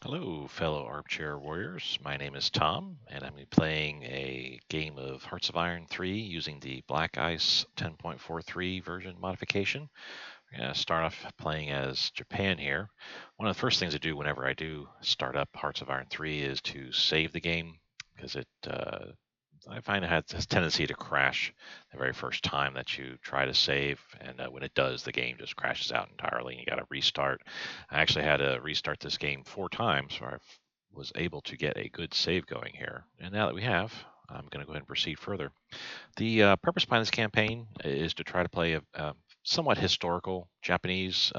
Hello, fellow armchair warriors. My name is Tom, and I'm gonna be playing a game of Hearts of Iron 3 using the Black Ice 10.43 version modification. We're going to start off playing as Japan here. One of the first things I do whenever I do start up Hearts of Iron 3 is to save the game because I find it has this tendency to crash the very first time that you try to save, and when it does, the game just crashes out entirely, and you got to restart. I actually had to restart this game 4 times, so I was able to get a good save going here. And now that we have, I'm going to go ahead and proceed further. The purpose behind this campaign is to try to play a somewhat historical Japanese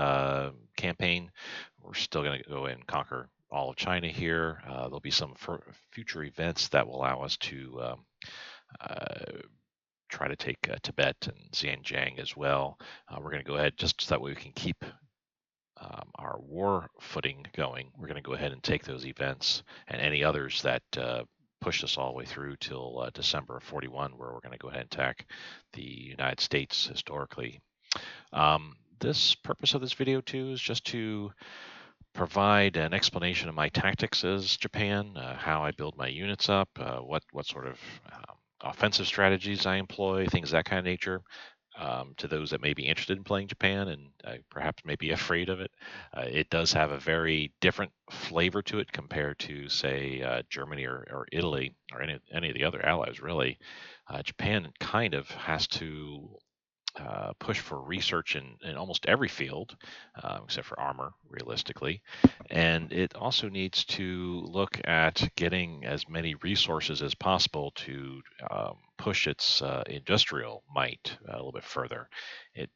campaign. We're still going to go and conquer all of China here. There'll be some future events that will allow us to uh, try to take Tibet and Xinjiang as well. We're going to go ahead just so that way we can keep our war footing going. We're going to go ahead and take those events and any others that push us all the way through till December of 41, where we're going to go ahead and attack the United States historically. This purpose of this video too is just to provide an explanation of my tactics as Japan, how I build my units up, what sort of offensive strategies I employ, things of that kind of nature. To those that may be interested in playing Japan and perhaps may be afraid of it, it does have a very different flavor to it compared to, say, Germany or Italy or any of the other allies, really. Japan kind of has to push for research in almost every field, except for armor, realistically. And it also needs to look at getting as many resources as possible to push its industrial might a little bit further. It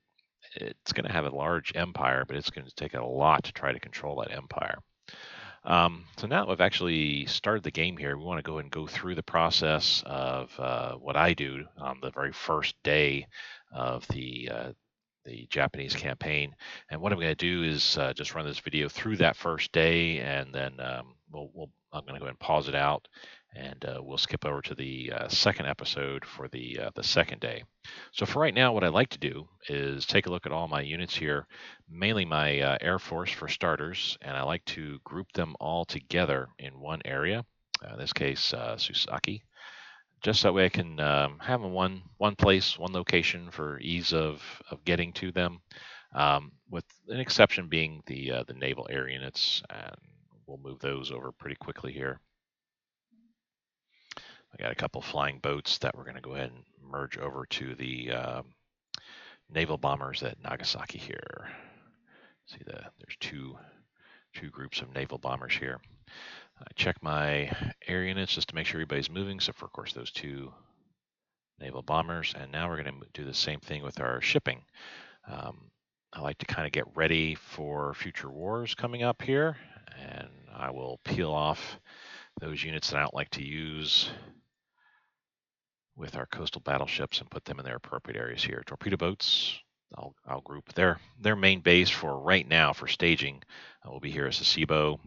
it's going to have a large empire, but it's going to take a lot to try to control that empire. So now that we've actually started the game here, we want to go and go through the process of what I do on the very first day of the Japanese campaign. And what I'm going to do is just run this video through that first day, and then I'm going to go ahead and pause it out, and we'll skip over to the second episode for the second day. So for right now, what I like to do is take a look at all my units here, mainly my Air Force for starters, and I like to group them all together in one area. In this case, Susaki, just that way I can have them one place, one location for ease of getting to them. With an exception being the naval air units, and we'll move those over pretty quickly here. I got a couple flying boats that we're going to go ahead and merge over to the naval bombers at Nagasaki here. See there's two groups of naval bombers here. I check my air units just to make sure everybody's moving, except for, of course, those two naval bombers. And now we're going to do the same thing with our shipping. I like to kind of get ready for future wars coming up here, and I will peel off those units that I don't like to use with our coastal battleships and put them in their appropriate areas here. Torpedo boats, I'll group their main base for right now for staging will be here as Sasebo.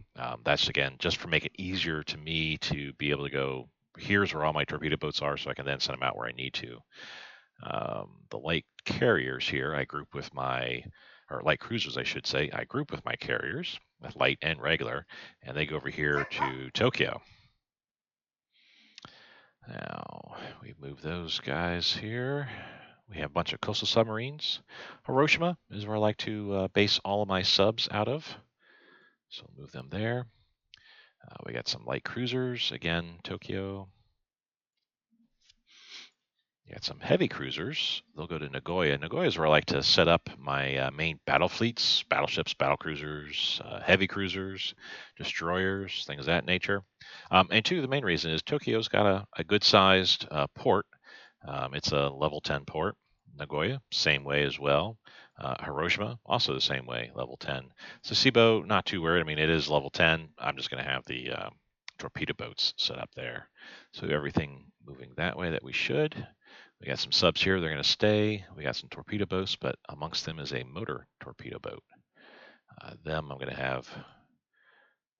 That's again just for make it easier to me to be able to go. Here's where all my torpedo boats are, so I can then send them out where I need to. The light carriers here, I group with my, or light cruisers, I should say, I group with my carriers, with light and regular, and they go over here to Tokyo. Now, we move those guys here. We have a bunch of coastal submarines. Hiroshima is where I like to base all of my subs out of. So move them there. We got some light cruisers. Again, Tokyo. You got some heavy cruisers. They'll go to Nagoya. Nagoya is where I like to set up my main battle fleets, battleships, battle cruisers, heavy cruisers, destroyers, things of that nature. And two, the main reason is Tokyo's got a good-sized port. It's a level 10 port. Nagoya, same way as well. Hiroshima, also the same way, level 10. Sasebo, not too worried. I mean, it is level 10. I'm just going to have the torpedo boats set up there. So everything moving that way that we should. We got some subs here. They're going to stay. We got some torpedo boats, but amongst them is a motor torpedo boat. Them I'm going to have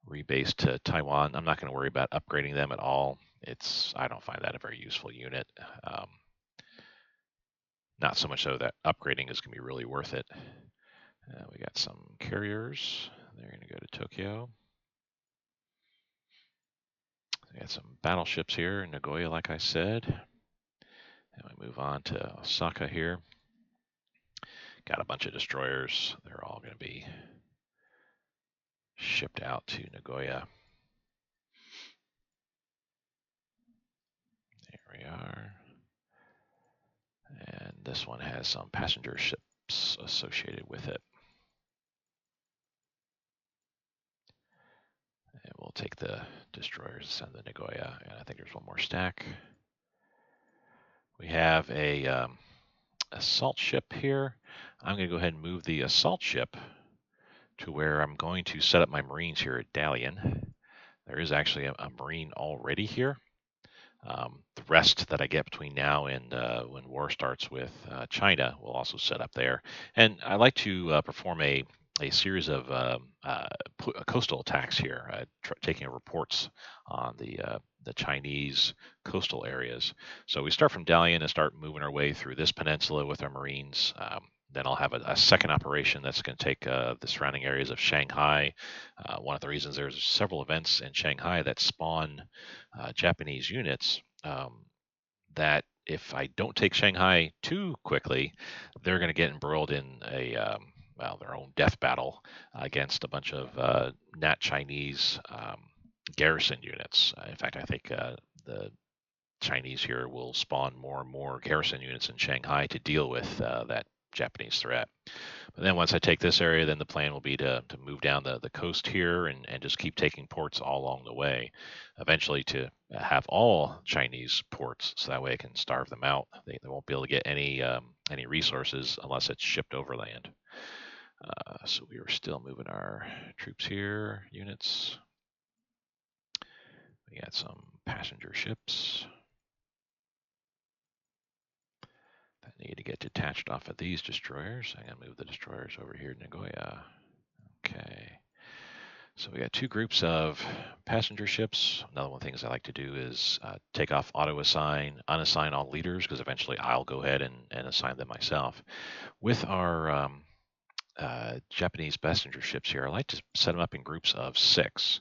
rebased to Taiwan. I'm not going to worry about upgrading them at all. I don't find that a very useful unit. Not so much so that upgrading is going to be really worth it. We got some carriers. They're going to go to Tokyo. We got some battleships here in Nagoya, like I said. And we move on to Osaka here. Got a bunch of destroyers. They're all going to be shipped out to Nagoya. There we are. And this one has some passenger ships associated with it. And we'll take the destroyers, send the Nagoya, and I think there's one more stack. We have a assault ship here. I'm going to go ahead and move the assault ship to where I'm going to set up my Marines here at Dalian. There is actually a Marine already here. The rest that I get between now and when war starts with China will also set up there. And I like to perform a series of coastal attacks here, taking reports on the Chinese coastal areas. So we start from Dalian and start moving our way through this peninsula with our Marines. Then I'll have a second operation that's going to take the surrounding areas of Shanghai. One of the reasons there's several events in Shanghai that spawn Japanese units that if I don't take Shanghai too quickly, they're going to get embroiled in their own death battle against a bunch of Nat Chinese garrison units. In fact, I think the Chinese here will spawn more and more garrison units in Shanghai to deal with that Japanese threat. But then once I take this area, then the plan will be to move down the coast here and just keep taking ports all along the way, eventually to have all Chinese ports, so that way I can starve them out. They won't be able to get any resources unless it's shipped overland. So we are still moving our troops here, units. We got some passenger ships that need to get detached off of these destroyers. I'm going to move the destroyers over here to Nagoya. Okay. So we got two groups of passenger ships. Another one of the things I like to do is take off auto-assign, unassign all leaders, because eventually I'll go ahead and assign them myself. With our Japanese passenger ships here, I like to set them up in groups of 6.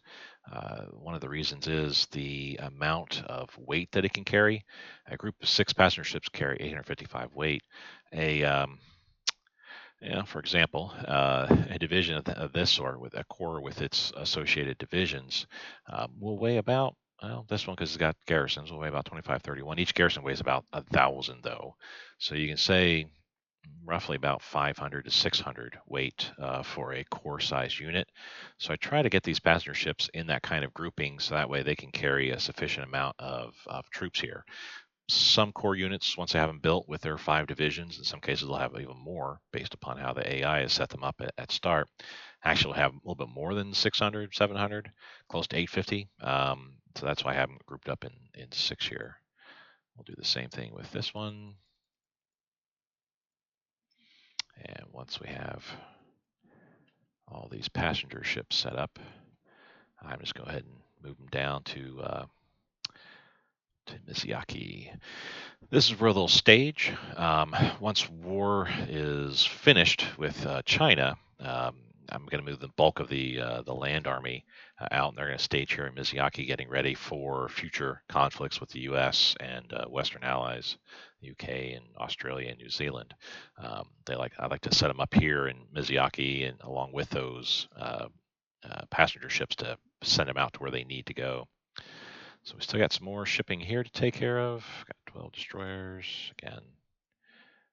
One of the reasons is the amount of weight that it can carry. A group of 6 passenger ships carry 855 weight. For example, a division of this sort, with a corps with its associated divisions, will weigh about, well, this one, because it's got garrisons, will weigh about 2531. Each garrison weighs about 1,000, though. So you can say roughly about 500 to 600 weight for a corps-sized unit. So I try to get these passenger ships in that kind of grouping, so that way they can carry a sufficient amount of troops here. Some core units, once they have them built with their 5 divisions, in some cases they'll have even more based upon how the AI has set them up at start. Actually, will have a little bit more than 600, 700, close to 850. So that's why I have them grouped up in 6 here. We'll do the same thing with this one. And once we have all these passenger ships set up, I'm just go ahead and move them down to Mizuyaki. This is where they'll stage. Once war is finished with China, I'm going to move the bulk of the land army out, and they're going to stage here in Mizuyaki, getting ready for future conflicts with the U.S. and Western allies, the UK and Australia and New Zealand. I like to set them up here in Mizuyaki, and along with those passenger ships to send them out to where they need to go. So we still got some more shipping here to take care of. Got 12 destroyers. Again,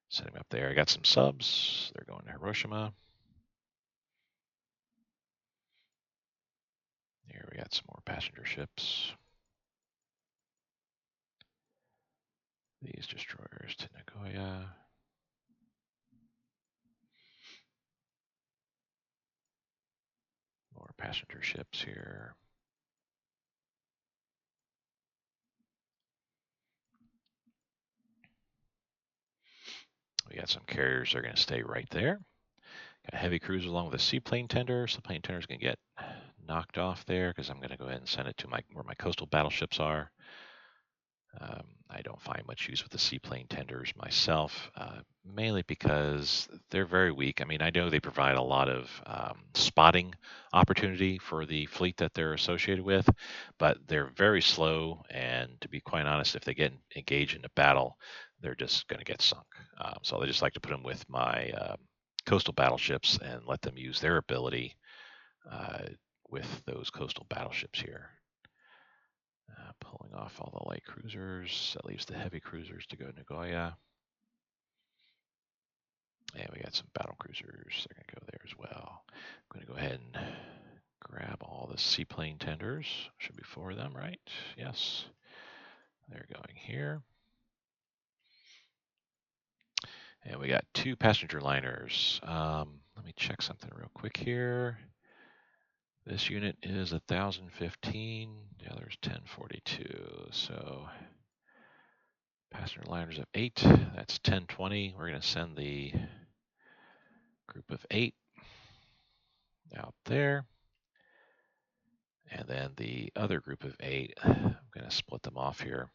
setting up there. I got some subs. They're going to Hiroshima. Here we got some more passenger ships. These destroyers to Nagoya. More passenger ships here. We got some carriers that are going to stay right there. Got a heavy cruiser along with a seaplane tender. Seaplane tender is going to get knocked off there because I'm going to go ahead and send it to where my coastal battleships are. I don't find much use with the seaplane tenders myself, mainly because they're very weak. I mean, I know they provide a lot of spotting opportunity for the fleet that they're associated with, but they're very slow. And to be quite honest, if they get engaged in a battle, they're just going to get sunk. So I just like to put them with my coastal battleships and let them use their ability uh, with those coastal battleships here. Pulling off all the light cruisers. That leaves the heavy cruisers to go to Nagoya. And we got some battle cruisers. They're going to go there as well. I'm going to go ahead and grab all the seaplane tenders. Should be 4 of them, right? Yes. They're going here. And we got 2 passenger liners. Let me check something real quick here. This unit is 1,015. The other is 1042. So passenger liners of 8. That's 1020. We're going to send the group of 8 out there. And then the other group of 8, I'm going to split them off here.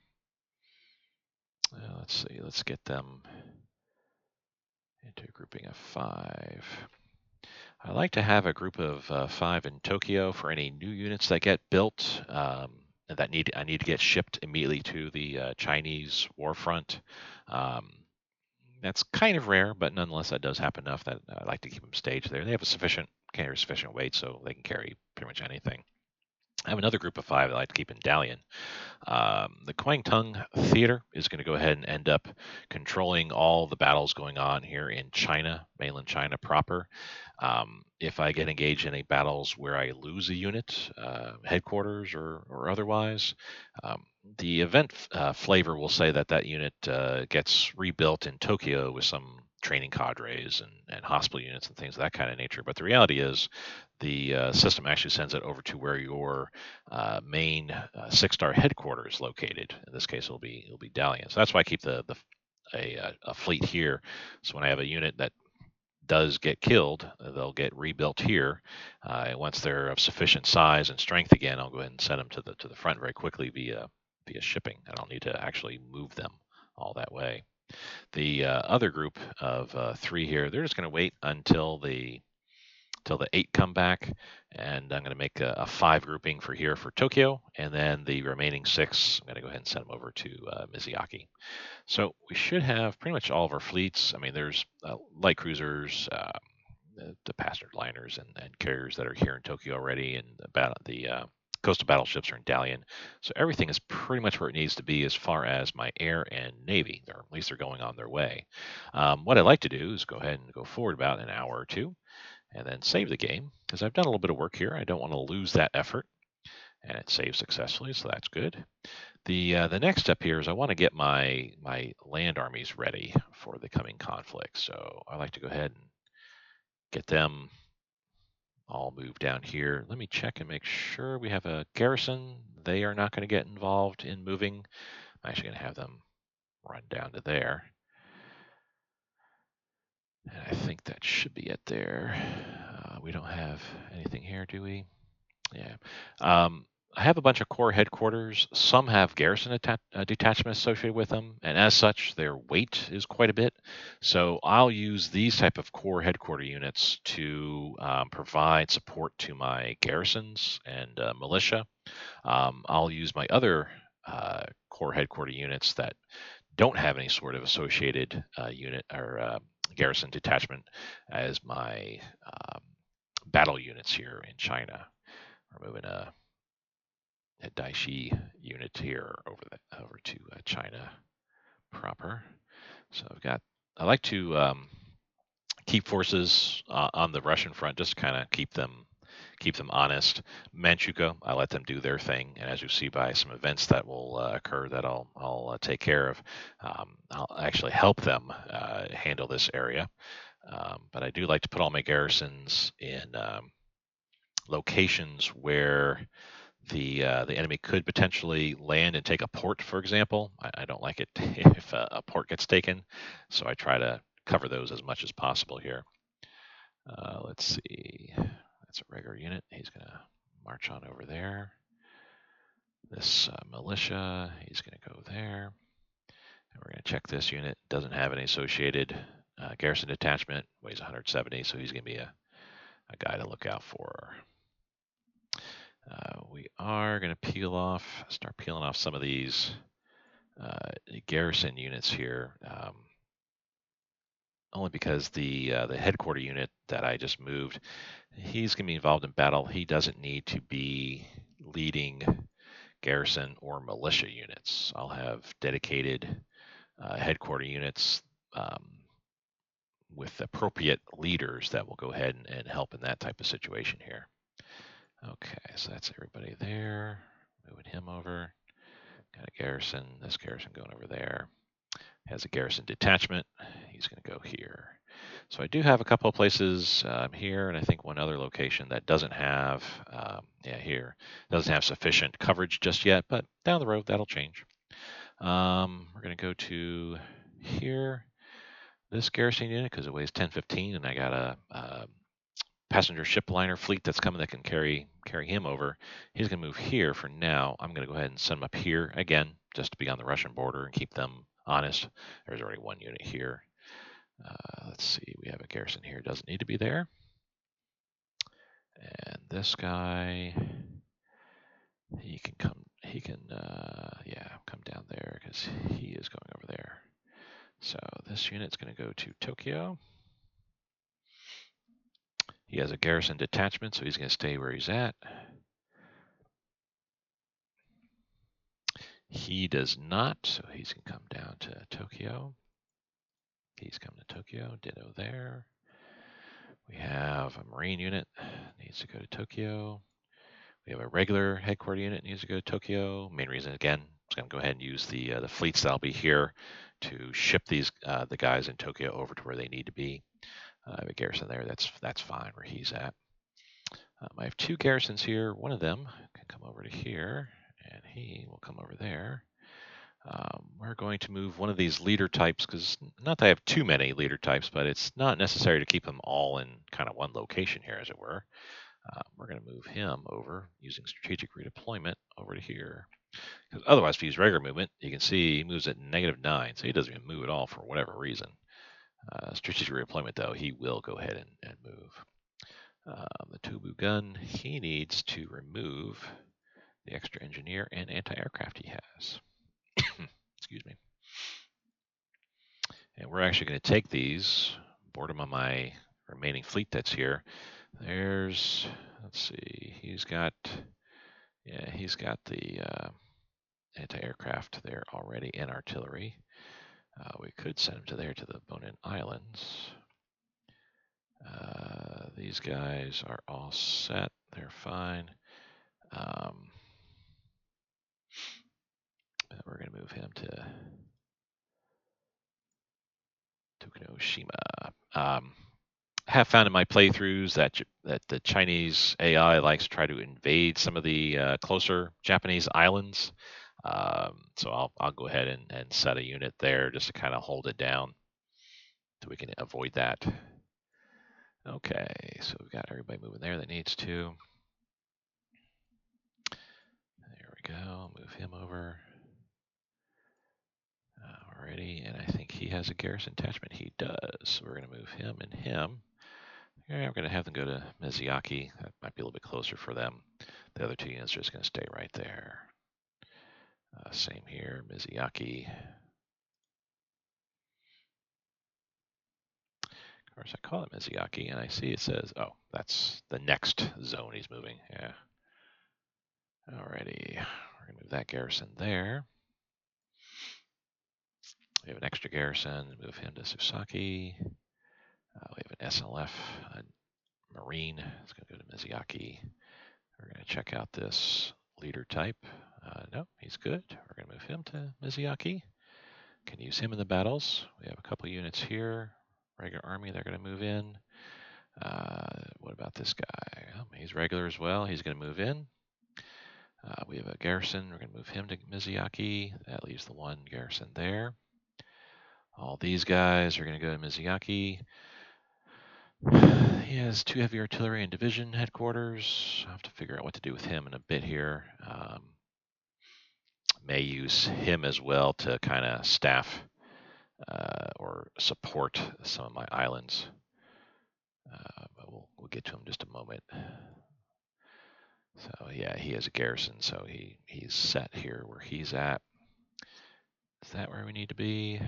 Let's see, let's get them into a grouping of 5. I like to have a group of 5 in Tokyo for any new units that get built and that I need to get shipped immediately to the Chinese war front. That's kind of rare, but nonetheless, that does happen enough that I like to keep them staged there. They have sufficient weight, so they can carry pretty much anything. I have another group of 5 that I like to keep in Dalian. The Kwangtung Theater is going to go ahead and end up controlling all the battles going on here in China, mainland China proper. If I get engaged in any battles where I lose a unit, headquarters or otherwise, the event flavor will say that that unit gets rebuilt in Tokyo with some training cadres and hospital units and things of that kind of nature. But the reality is the system actually sends it over to where your main 6-star headquarters is located. In this case, it'll be Dalian. So that's why I keep a fleet here. So when I have a unit that does get killed, they'll get rebuilt here. And once they're of sufficient size and strength again, I'll go ahead and send them to the front very quickly via shipping. I don't need to actually move them all that way. The other group of 3 here, they're just going to wait until the 8 come back, and I'm going to make a 5 grouping for here for Tokyo, and then the remaining 6, I'm going to go ahead and send them over to Mizuyaki. So we should have pretty much all of our fleets. I mean, there's light cruisers, the passenger liners, and carriers that are here in Tokyo already, and the coastal battleships are in Dalian. So everything is pretty much where it needs to be as far as my air and navy. Or at least they're going on their way. What I'd like to do is go ahead and go forward about an hour or 2 and then save the game because I've done a little bit of work here. I don't want to lose that effort, and it saved successfully, so that's good. The next step here is I want to get my land armies ready for the coming conflict. So I like to go ahead and get them all moved down here. Let me check and make sure we have a garrison. They are not going to get involved in moving. I'm actually going to have them run down to there. And I think that should be it there. We don't have anything here, do we? Yeah. I have a bunch of core headquarters. Some have garrison detachments associated with them, and as such, their weight is quite a bit. So I'll use these type of core headquarter units to provide support to my garrisons and militia. I'll use my other core headquarter units that don't have any sort of associated unit or garrison detachment as my battle units here in China. We're moving a Daishi unit here over to China proper. So I like to keep forces on the Russian front, just kind of keep them honest. Manchukuo, I let them do their thing, and as you see by some events that will occur that I'll take care of, I'll actually help them handle this area. But I do like to put all my garrisons in locations where the enemy could potentially land and take a port, for example. I don't like it if a port gets taken, so I try to cover those as much as possible here. Let's see. That's a regular unit. He's going to march on over there. This militia, he's going to go there. And we're going to check this unit. Doesn't have any associated garrison detachment. Weighs 170, so he's going to be a guy to look out for. We are going to start peeling off some of these garrison units here. Only because the headquarter unit that I just moved, he's going to be involved in battle. He doesn't need to be leading garrison or militia units. I'll have dedicated headquarter units with appropriate leaders that will go ahead and help in that type of situation here. Okay, so that's everybody there. Moving him over. Got a garrison. This garrison going over there. Has a garrison detachment. He's going to go here. So I do have a couple of places here, and I think one other location that doesn't have, here, doesn't have sufficient coverage just yet, but down the road that'll change. We're going to go to here, this garrison unit, because it weighs 1015, and I got a passenger ship liner fleet that's coming that can carry him over. He's going to move here for now. I'm going to go ahead and send him up here again, just to be on the Russian border and keep them honest. There's already one unit here. Let's see, we have a garrison here, doesn't need to be there. And this guy, he can come down there because he is going over there. So this unit's going to go to Tokyo. He has a garrison detachment, so he's going to stay where he's at. He does not, so he's going to come down to Tokyo. He's coming to Tokyo, ditto there. We have a Marine unit, needs to go to Tokyo. We have a regular headquarter unit, needs to go to Tokyo. Main reason, again, is going to go ahead and use the fleets that'll be here to ship these the guys in Tokyo over to where they need to be. I have a garrison there, that's fine where he's at. I have two garrisons here. One of them can come over to here, and he will come over there. We're going to move one of these leader types, because not that I have too many leader types, but it's not necessary to keep them all in kind of one location here, as it were. We're going to move him over using strategic redeployment over to here. Because otherwise, if you use regular movement, you can see he moves at -9, so he doesn't even move at all for whatever reason. Strategic redeployment, though, he will go ahead and move. The Tobu gun, he needs to remove the extra engineer and anti-aircraft he has. Excuse me. And we're actually going to take these, board them on my remaining fleet that's here. There's, let's see, he's got the anti-aircraft there already in artillery. We could send him to the Bonin Islands. These guys are all set. They're fine. We're going to move him to Tokunoshima. Have found in my playthroughs that the Chinese AI likes to try to invade some of the closer Japanese islands. So I'll go ahead and set a unit there just to kind of hold it down so we can avoid that. Okay, so we've got everybody moving there that needs to. There we go. Move him over. Alrighty, and I think he has a garrison attachment. He does. So we're going to move him and him. Yeah, I'm going to have them go to Mizuyaki. That might be a little bit closer for them. The other two units are just going to stay right there. Same here, Mizuyaki. Of course, I call it Mizuyaki, and I see it says, oh, that's the next zone he's moving. Yeah. Alrighty, we're going to move that garrison there. We have an extra garrison. Move him to Susaki. We have an SLF, a Marine. It's going to go to Mizuyaki. We're going to check out this leader type. No, he's good. We're going to move him to Mizuyaki. Can use him in the battles. We have a couple units here. Regular army, they're going to move in. What about this guy? Oh, he's regular as well. He's going to move in. We have a garrison. We're going to move him to Mizuyaki. That leaves the one garrison there. All these guys are going to go to Mizuyaki. He has 2 heavy artillery and division headquarters. I'll have to figure out what to do with him in a bit here. may use him as well to kind of staff or support some of my islands. But we'll get to him in just a moment. So yeah, he has a garrison, so he's set here where he's at. Is that where we need to be?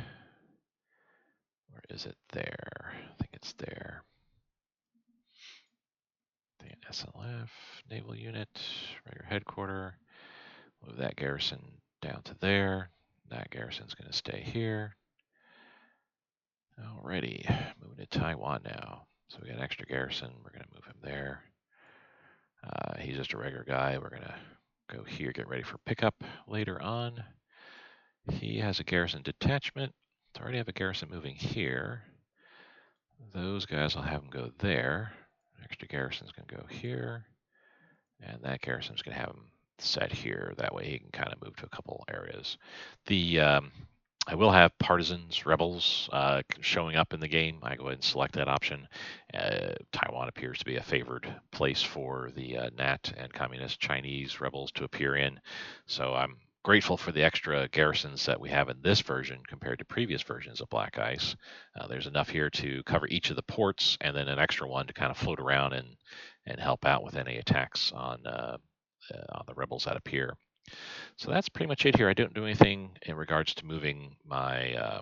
Or is it there? I think it's there. The SLF, naval unit, regular headquarters. Move that garrison down to there. That garrison's going to stay here. Alrighty, moving to Taiwan now. So we got an extra garrison. We're going to move him there. He's just a regular guy. We're going to go here, get ready for pickup later on. He has a garrison detachment. I already have a garrison moving here. Those guys, I'll have them go there. Extra garrison's going to go here. And that garrison's going to have him set here. That way he can kind of move to a couple areas. I will have partisans, rebels showing up in the game. I go ahead and select that option. Taiwan appears to be a favored place for the Nat and Communist Chinese rebels to appear in. So I'm grateful for the extra garrisons that we have in this version compared to previous versions of Black Ice. There's enough here to cover each of the ports, and then an extra one to kind of float around and help out with any attacks on the rebels that appear. So that's pretty much it here. I don't do anything in regards to moving my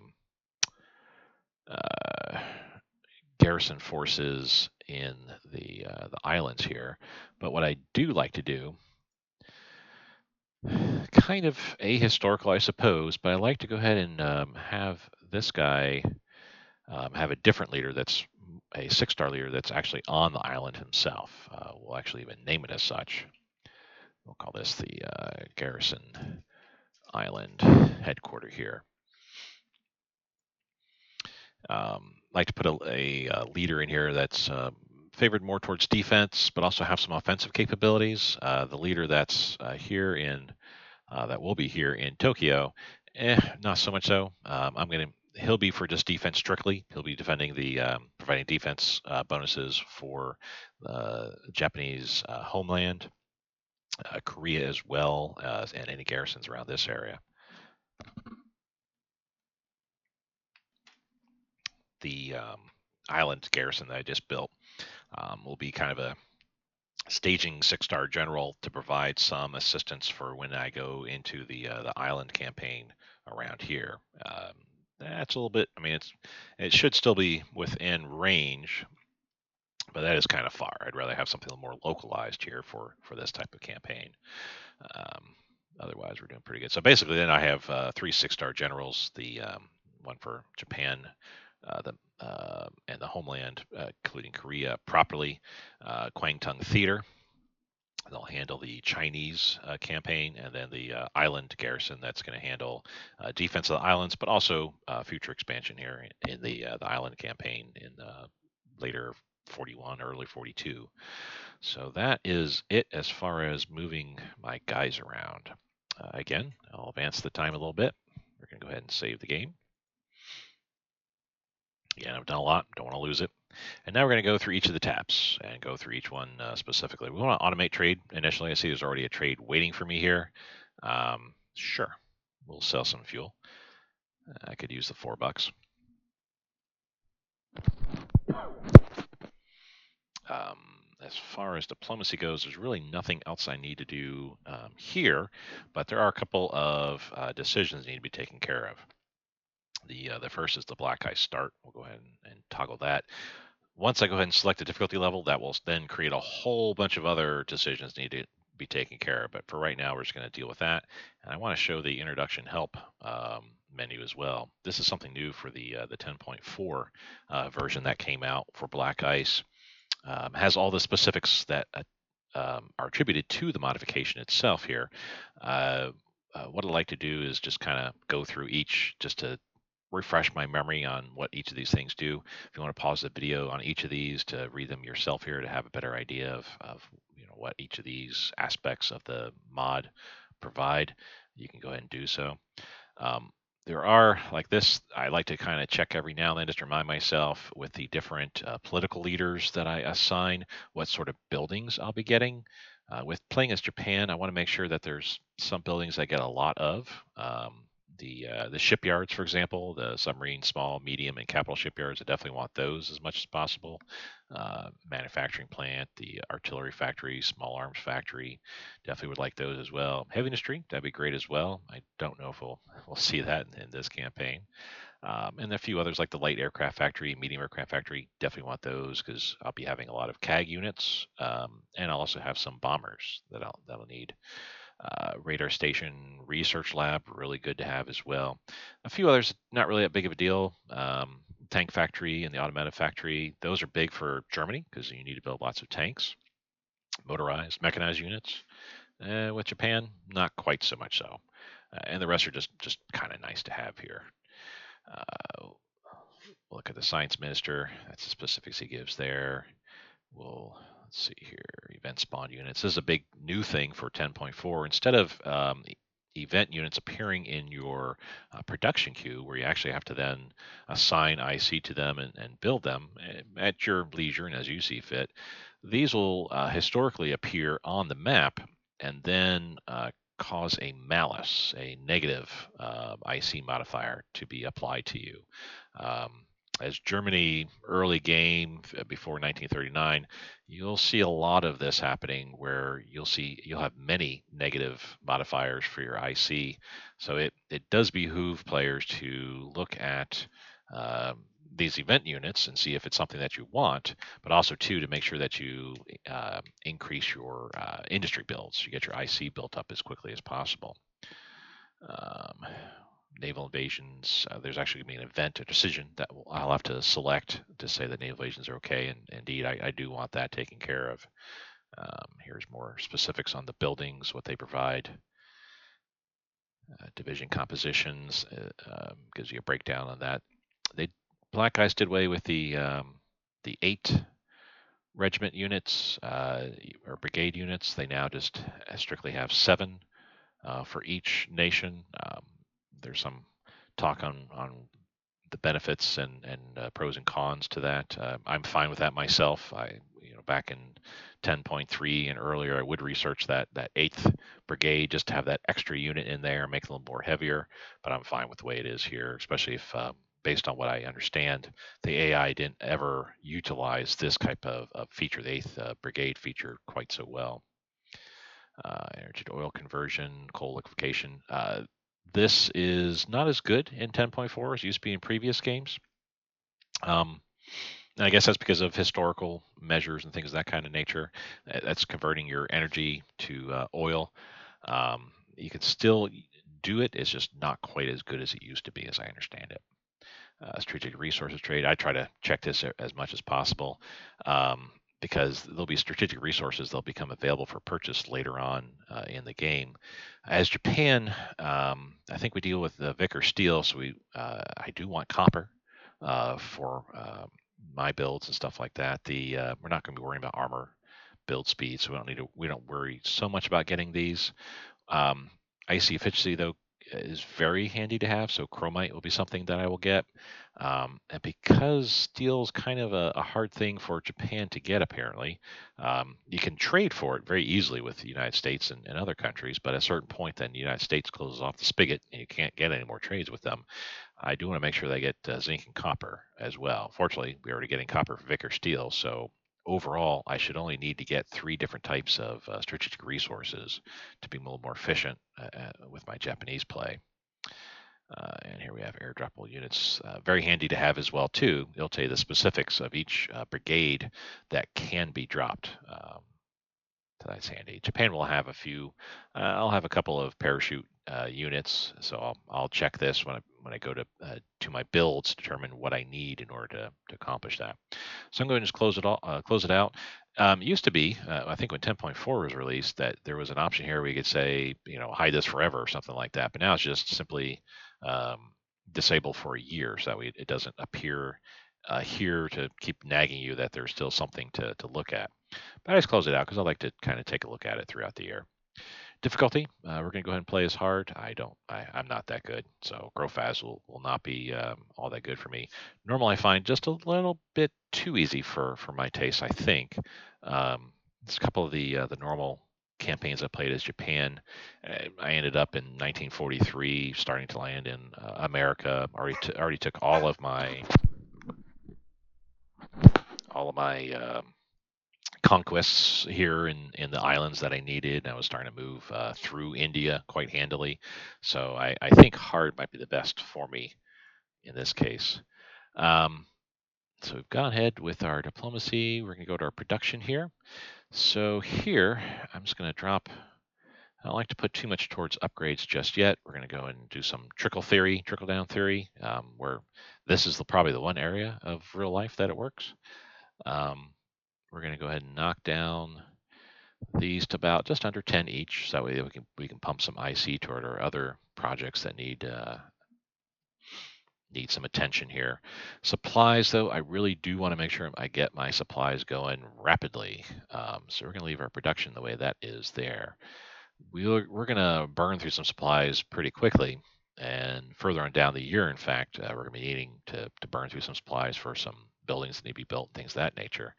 garrison forces in the islands here. But what I do like to do, kind of ahistorical, I suppose, but I like to go ahead and have this guy have a different leader that's a 6-star leader that's actually on the island himself. We'll actually even name it as such. We'll call this the Garrison Island headquarters here. Like to put a leader in here that's favored more towards defense, but also have some offensive capabilities. The leader that's here in that will be here in Tokyo, not so much so. He'll be for just defense strictly. He'll be defending providing defense bonuses for the Japanese homeland, Korea as well, and any garrisons around this area. The island garrison that I just built will be kind of a staging 6-star general to provide some assistance for when I go into the island campaign around here. That's a little bit. I mean, it should still be within range, but that is kind of far. I'd rather have something a little more localized here for this type of campaign. Otherwise, we're doing pretty good. So basically, then I have 3 6-star generals. The one for Japan, and the homeland, including Korea, properly. Kwangtung Theater. They'll handle the Chinese campaign, and then the island garrison that's going to handle defense of the islands, but also future expansion here in the island campaign in later 41, early 42. So that is it as far as moving my guys around. Again, I'll advance the time a little bit. We're going to go ahead and save the game. Again, I've done a lot. Don't want to lose it. And now we're going to go through each of the tabs and go through each one specifically. We want to automate trade initially. I see there's already a trade waiting for me here. Sure, we'll sell some fuel. I could use the $4. As far as diplomacy goes, there's really nothing else I need to do here, but there are a couple of decisions that need to be taken care of. The first is the Black Ice start. We'll go ahead and toggle that. Once I go ahead and select the difficulty level, that will then create a whole bunch of other decisions need to be taken care of. But for right now, we're just going to deal with that. And I want to show the introduction help menu as well. This is something new for the 10.4 version that came out for Black Ice. Has all the specifics that are attributed to the modification itself here. What I'd like to do is just kind of go through each just to refresh my memory on what each of these things do. If you want to pause the video on each of these to read them yourself here to have a better idea of what each of these aspects of the mod provide, you can go ahead and do so. There are, like this, I like to kind of check every now and then just to remind myself with the different political leaders that I assign what sort of buildings I'll be getting. With playing as Japan, I want to make sure that there's some buildings I get a lot of. The shipyards, for example, the submarine, small, medium, and capital shipyards. I definitely want those as much as possible. Manufacturing plant, the artillery factory, small arms factory, definitely would like those as well. Heavy industry, that'd be great as well. I don't know if we'll see that in this campaign. And a few others like the light aircraft factory, medium aircraft factory, definitely want those because I'll be having a lot of CAG units, and I'll also have some bombers that'll need. Radar station, research lab, really good to have as well. A few others, not really that big of a deal. Tank factory and the automotive factory, those are big for Germany because you need to build lots of tanks. Motorized, mechanized units. With Japan, not quite so much so. And the rest are just kind of nice to have here. Uh, look at the science minister. That's the specifics he gives there. Let's see here. Event spawn units. This is a big new thing for 10.4. Instead of event units appearing in your production queue, where you actually have to then assign IC to them and build them at your leisure and as you see fit, these will historically appear on the map and then cause a malus, a negative IC modifier to be applied to you. As Germany early game before 1939, you'll see a lot of this happening where you'll have many negative modifiers for your IC. So it does behoove players to look at these event units and see if it's something that you want, but also too to make sure that you increase your industry builds. You get your IC built up as quickly as possible. Um, Naval invasions. There's actually going to be an event, a decision that I'll have to select to say that naval invasions are okay. And indeed, I do want that taken care of. Here's more specifics on the buildings, what they provide. Division compositions gives you a breakdown on that. Black guys did away with the 8 regiment units or brigade units. They now just strictly have 7 for each nation. There's some talk on the benefits and pros and cons to that. I'm fine with that myself. Back in 10.3 and earlier, I would research that 8th brigade just to have that extra unit in there, make it a little more heavier. But I'm fine with the way it is here, especially if, based on what I understand, the AI didn't ever utilize this type of feature, the 8th brigade feature, quite so well. Energy to oil conversion, coal liquefaction. This is not as good in 10.4 as it used to be in previous games. And I guess that's because of historical measures and things of that kind of nature. That's converting your energy to oil. You can still do it. It's just not quite as good as it used to be, as I understand it. Strategic resources trade. I try to check this as much as possible. Because there'll be strategic resources that'll become available for purchase later on in the game. As Japan, I think we deal with the Vickers steel, so I do want copper for my builds and stuff like that. We're not going to be worrying about armor build speed, so we don't worry so much about getting these. IC efficiency though is very handy to have, so chromite will be something that I will get. And because steel's kind of a hard thing for Japan to get, apparently, you can trade for it very easily with the United States and other countries, but at a certain point, then the United States closes off the spigot and you can't get any more trades with them. I do want to make sure they get zinc and copper as well. Fortunately, we're already getting copper for Vickers steel, so overall, I should only need to get 3 different types of strategic resources to be a little more efficient with my Japanese play. And here we have airdroppable units, very handy to have as well too. It'll tell you the specifics of each brigade that can be dropped. So that's handy. Japan will have a few. I'll have a couple of parachute units, so I'll check this when I go to my builds to determine what I need in order to accomplish that. So I'm going to just close it out. It used to be, I think when 10.4 was released, that there was an option here where you could say, hide this forever or something like that. But now it's just simply disable for a year, so that way it doesn't appear here to keep nagging you that there's still something to look at. But I just close it out because I like to kind of take a look at it throughout the year. Difficulty, we're going to go ahead and play as hard. I'm not that good, so grow fast will not be all that good for me. Normal I find just a little bit too easy for my taste, I think. There's a couple of the normal campaigns I played as Japan. I ended up in 1943 starting to land in America. Already took all of my conquests here in the islands that I needed. I was starting to move through India quite handily. So I think hard might be the best for me in this case. Um, so we've gone ahead with our diplomacy. We're going to go to our production here. So here, I'm just going to drop. I don't like to put too much towards upgrades just yet. We're going to go and do some trickle down theory, where this is probably the one area of real life that it works. Um, we're going to go ahead and knock down these to about just under 10 each, so that way we can pump some IC toward our other projects that need some attention here. Supplies, though, I really do want to make sure I get my supplies going rapidly. So we're going to leave our production the way that is there. We're going to burn through some supplies pretty quickly. And further on down the year, in fact, we're going to be needing to burn through some supplies for some buildings that need to be built, things of that nature.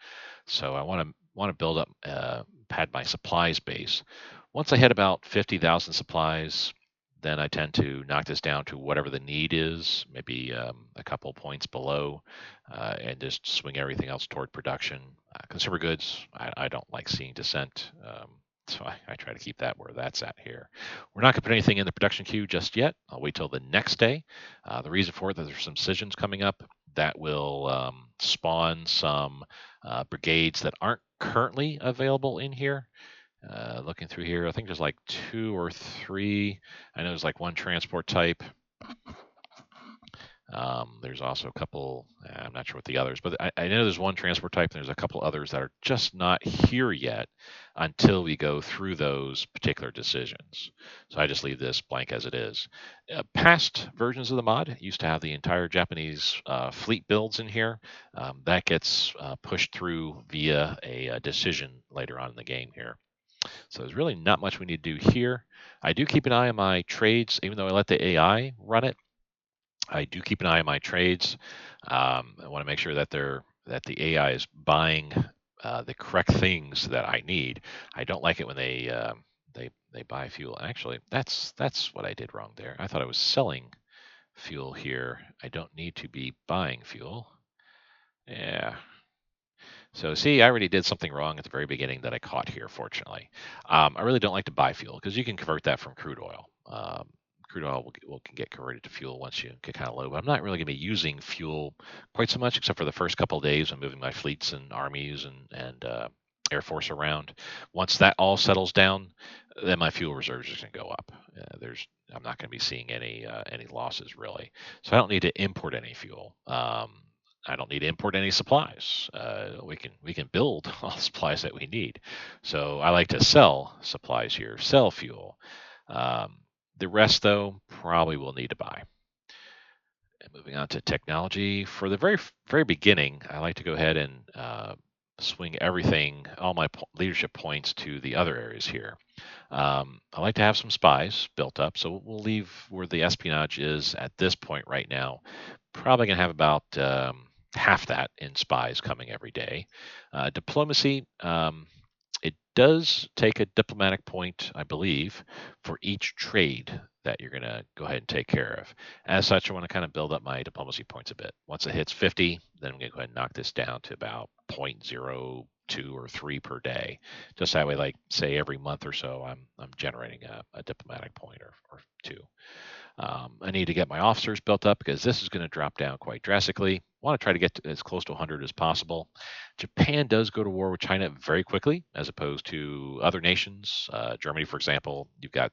So I want to build up, pad my supplies base. Once I hit about 50,000 supplies, then I tend to knock this down to whatever the need is, maybe a couple points below, and just swing everything else toward production. Consumer goods, I don't like seeing dissent. So I try to keep that where that's at here. We're not going to put anything in the production queue just yet. I'll wait till the next day. The reason for it, that there's some decisions coming up that will spawn some brigades that aren't currently available in here. Looking through here, I think there's like 2 or 3. I know there's like one transport type. There's also a couple, I'm not sure what the others, but I know there's one transport type and there's a couple others that are just not here yet until we go through those particular decisions. So I just leave this blank as it is. Past versions of the mod used to have the entire Japanese fleet builds in here. That gets pushed through via a decision later on in the game here. So there's really not much we need to do here. I do keep an eye on my trades, even though I let the AI run it. I do keep an eye on my trades. I want to make sure that the AI is buying the correct things that I need. I don't like it when they buy fuel. Actually, that's what I did wrong there. I thought I was selling fuel here. I don't need to be buying fuel. Yeah. So see, I already did something wrong at the very beginning that I caught here, fortunately. I really don't like to buy fuel because you can convert that from crude oil. Crude oil can get converted to fuel once you get kind of low, but I'm not really going to be using fuel quite so much, except for the first couple of days. I'm moving my fleets and armies and Air Force around. Once that all settles down, then my fuel reserves are going to go up. I'm not going to be seeing any losses really, so I don't need to import any fuel. I don't need to import any supplies. We can build all the supplies that we need. So I like to sell supplies here, sell fuel. The rest, though, probably will need to buy. And moving on to technology, for the very beginning, I like to go ahead and swing everything, all my leadership points to the other areas here. I like to have some spies built up, so we'll leave where the espionage is at this point right now. Probably going to have about half that in spies coming every day. Diplomacy, it does take a diplomatic point, I believe, for each trade that you're going to go ahead and take care of. As such, I want to kind of build up my diplomacy points a bit. Once it hits 50, then I'm going to go ahead and knock this down to about 0.02 or 3 per day. Just that way, like say every month or so, I'm generating a diplomatic point or two. I need to get my officers built up because this is going to drop down quite drastically. I want to try to get to as close to 100 as possible. Japan does go to war with China very quickly, as opposed to other nations. Germany, for example, you've got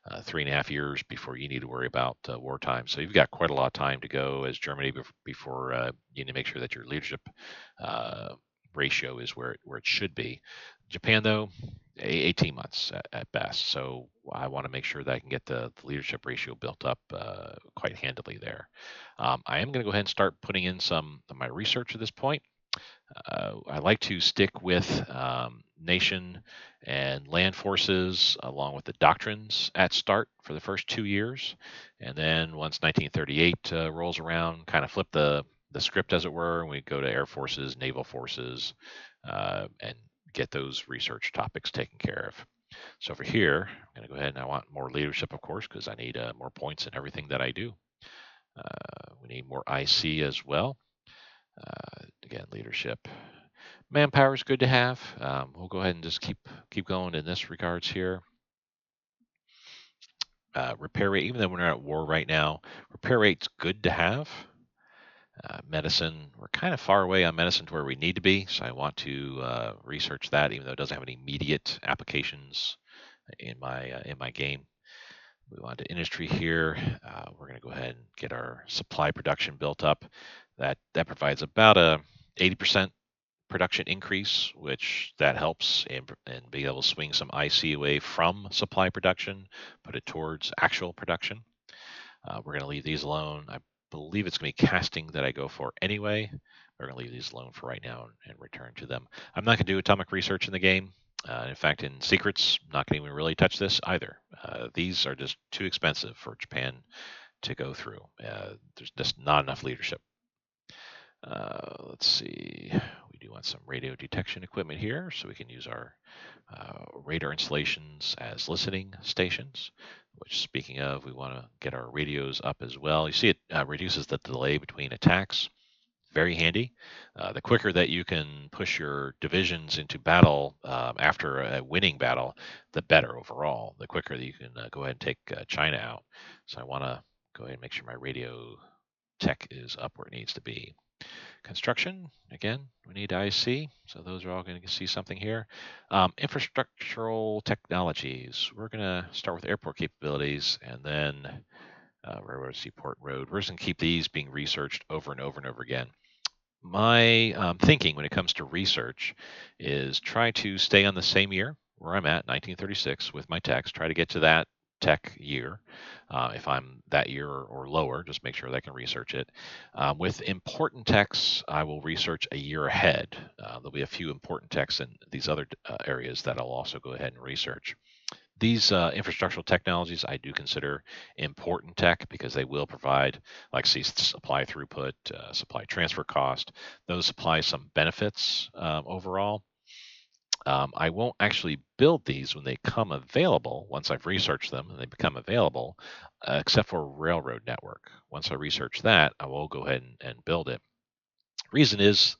3.5 years before you need to worry about wartime. So you've got quite a lot of time to go as Germany before you need to make sure that your leadership ratio is where it should be. Japan, though, 18 months at best. So I want to make sure that I can get the leadership ratio built up quite handily there. I am going to go ahead and start putting in some of my research at this point. I like to stick with nation and land forces along with the doctrines at start for the first 2 years. And then once 1938 rolls around, kind of flip the script, as it were, and we go to air forces, naval forces, and get those research topics taken care of. So over here, I'm going to go ahead and I want more leadership, of course, because I need more points in everything that I do. We need more IC as well. Again, leadership. Manpower is good to have. We'll go ahead and just keep going in this regards here. Repair rate, even though we're not at war right now, repair rate's good to have. Medicine, we're kind of far away on medicine to where we need to be, so I want to research that, even though it doesn't have any immediate applications in my game. Move on to industry here. We're going to go ahead and get our supply production built up. That provides about a 80% production increase, which that helps in being able to swing some IC away from supply production, put it towards actual production. We're going to leave these alone. I believe it's going to be casting that I go for anyway. We're going to leave these alone for right now and return to them. I'm not going to do atomic research in the game. In fact, in secrets, I'm not going to even really touch this either. These are just too expensive for Japan to go through. There's just not enough leadership. Let's see. We do want some radio detection equipment here, so we can use our radar installations as listening stations. Which, speaking of, we want to get our radios up as well. You see, it reduces the delay between attacks. Very handy. The quicker that you can push your divisions into battle after a winning battle, the better overall. The quicker that you can go ahead and take China out. So I want to go ahead and make sure my radio tech is up where it needs to be. Construction, again, we need IC, so those are all going to see something here. Infrastructural technologies, we're going to start with airport capabilities, and then railroad, seaport, road. We're just going to keep these being researched over and over and over again. My thinking when it comes to research is try to stay on the same year where I'm at, 1936, with my techs, try to get to that tech year. If I'm that year or lower, just make sure that I can research it. With important techs, I will research a year ahead. There'll be a few important techs in these other areas that I'll also go ahead and research. These infrastructural technologies I do consider important tech because they will provide, like supply throughput, supply transfer cost. Those supply some benefits overall. I won't actually build these when they come available, once I've researched them and they become available, except for railroad network. Once I research that, I will go ahead and build it. Reason is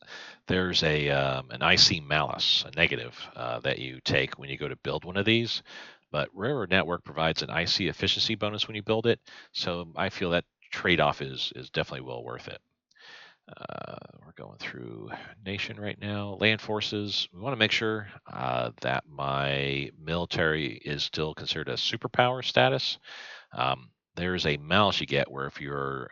there's an IC malus, a negative that you take when you go to build one of these. But Railroad Network provides an IC efficiency bonus when you build it, so I feel that trade-off is definitely well worth it. We're going through nation right now. Land forces. We want to make sure that my military is still considered a superpower status. There's a malus you get where if your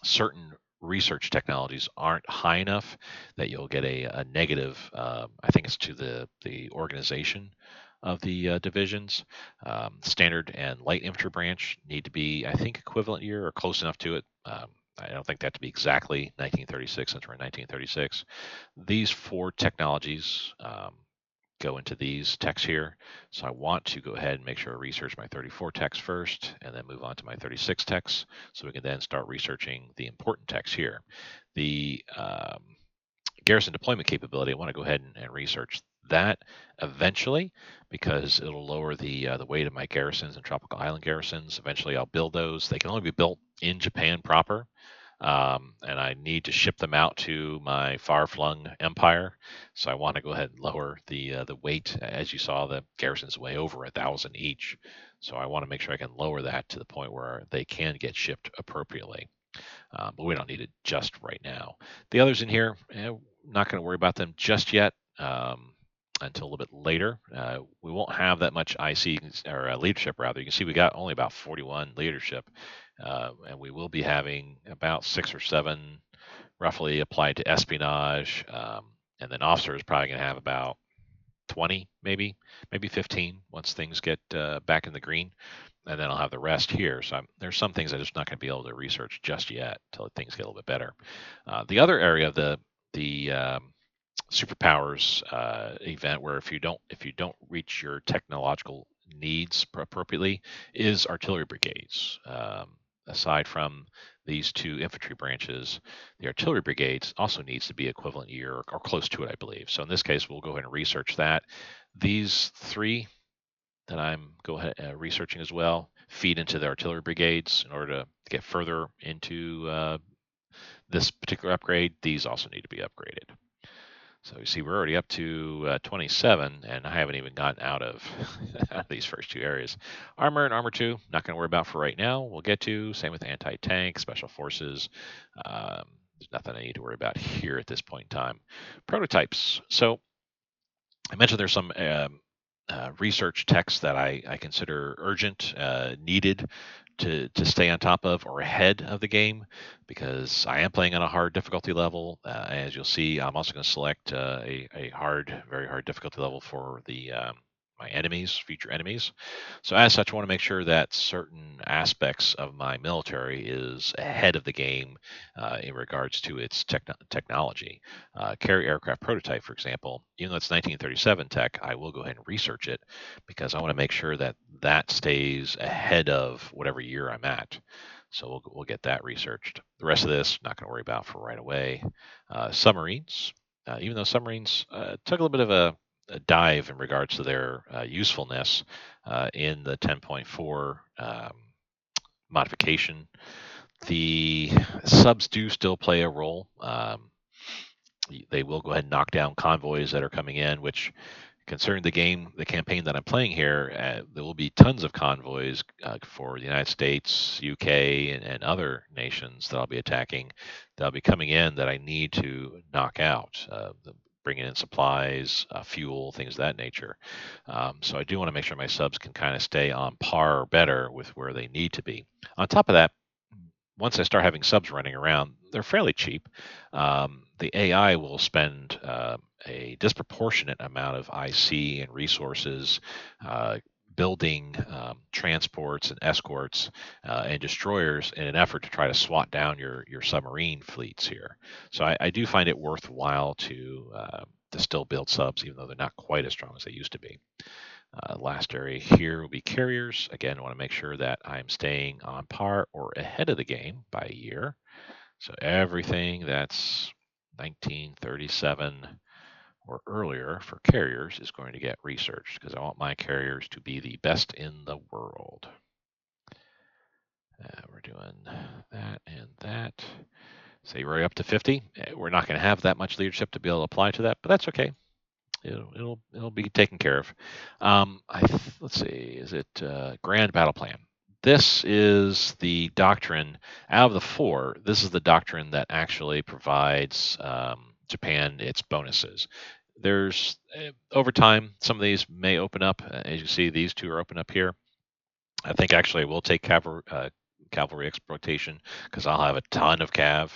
certain research technologies aren't high enough, that you'll get a negative. I think it's to the organization of the divisions. Standard and light infantry branch need to be, I think, equivalent year or close enough to it. I don't think that to be exactly 1936 since we're in 1936. These four technologies go into these techs here. So I want to go ahead and make sure I research my 34 techs first and then move on to my 36 techs so we can then start researching the important techs here. The garrison deployment capability, I want to go ahead and research that eventually because it'll lower the weight of my garrisons and tropical island garrisons. Eventually I'll build those. They can only be built in Japan proper. And I need to ship them out to my far-flung empire. So I want to go ahead and lower the weight. As you saw, the garrisons weigh over 1,000 each. So I want to make sure I can lower that to the point where they can get shipped appropriately. But we don't need it just right now. The others in here, not going to worry about them just yet. Until a little bit later. We won't have that much IC or leadership, rather. You can see we got only about 41 leadership, and we will be having about 6 or 7 roughly applied to espionage, and then officers probably going to have about 20, maybe 15 once things get back in the green, and then I'll have the rest here. So there's some things I'm just not going to be able to research just yet until things get a little bit better. The other area of the superpowers event, where if you don't reach your technological needs appropriately, is artillery brigades. Aside from these two infantry branches, the artillery brigades also needs to be equivalent year or close to it, I believe. So in this case, we'll go ahead and research that. These three that I'm go ahead researching as well. Feed into the artillery brigades in order to get further into this particular upgrade. These also need to be upgraded. So you see, we're already up to 27, and I haven't even gotten out of, out of these first two areas. Armor and Armor 2, not going to worry about for right now. We'll get to. Same with anti-tank, special forces. There's nothing I need to worry about here at this point in time. Prototypes. So I mentioned there's some research texts that I consider urgent, needed to stay on top of or ahead of the game because I am playing on a hard difficulty level. As you'll see, I'm also going to select a hard, very hard difficulty level for the my enemies, future enemies. So as such, I want to make sure that certain aspects of my military is ahead of the game in regards to its technology. Carrier aircraft prototype, for example, even though it's 1937 tech, I will go ahead and research it because I want to make sure that that stays ahead of whatever year I'm at. So we'll get that researched. The rest of this, not going to worry about for right away. Submarines, even though submarines took a little bit of a dive in regards to their usefulness in the 10.4 modification. The subs do still play a role. They will go ahead and knock down convoys that are coming in, which concerning the campaign that I'm playing here, there will be tons of convoys for the United States, UK, and other nations that I'll be attacking. That'll be coming in that I need to knock out, bringing in supplies, fuel, things of that nature. So I do want to make sure my subs can kind of stay on par or better with where they need to be. On top of that, once I start having subs running around, they're fairly cheap. The AI will spend a disproportionate amount of IC and resources building transports and escorts and destroyers in an effort to try to swat down your submarine fleets here. So I do find it worthwhile to still build subs, even though they're not quite as strong as they used to be. Last area here will be carriers. Again, I want to make sure that I'm staying on par or ahead of the game by a year. So everything that's 1937 or earlier for carriers is going to get researched because I want my carriers to be the best in the world. We're doing that and that. Say we're up to 50. We're not going to have that much leadership to be able to apply to that, but that's okay. It'll be taken care of. Let's see, is it Grand Battle Plan? This is the doctrine out of the four. This is the doctrine that actually provides Japan its bonuses. There's over time, some of these may open up. As you see, these two are open up here. I think actually we'll take cavalry exploitation because I'll have a ton of cav,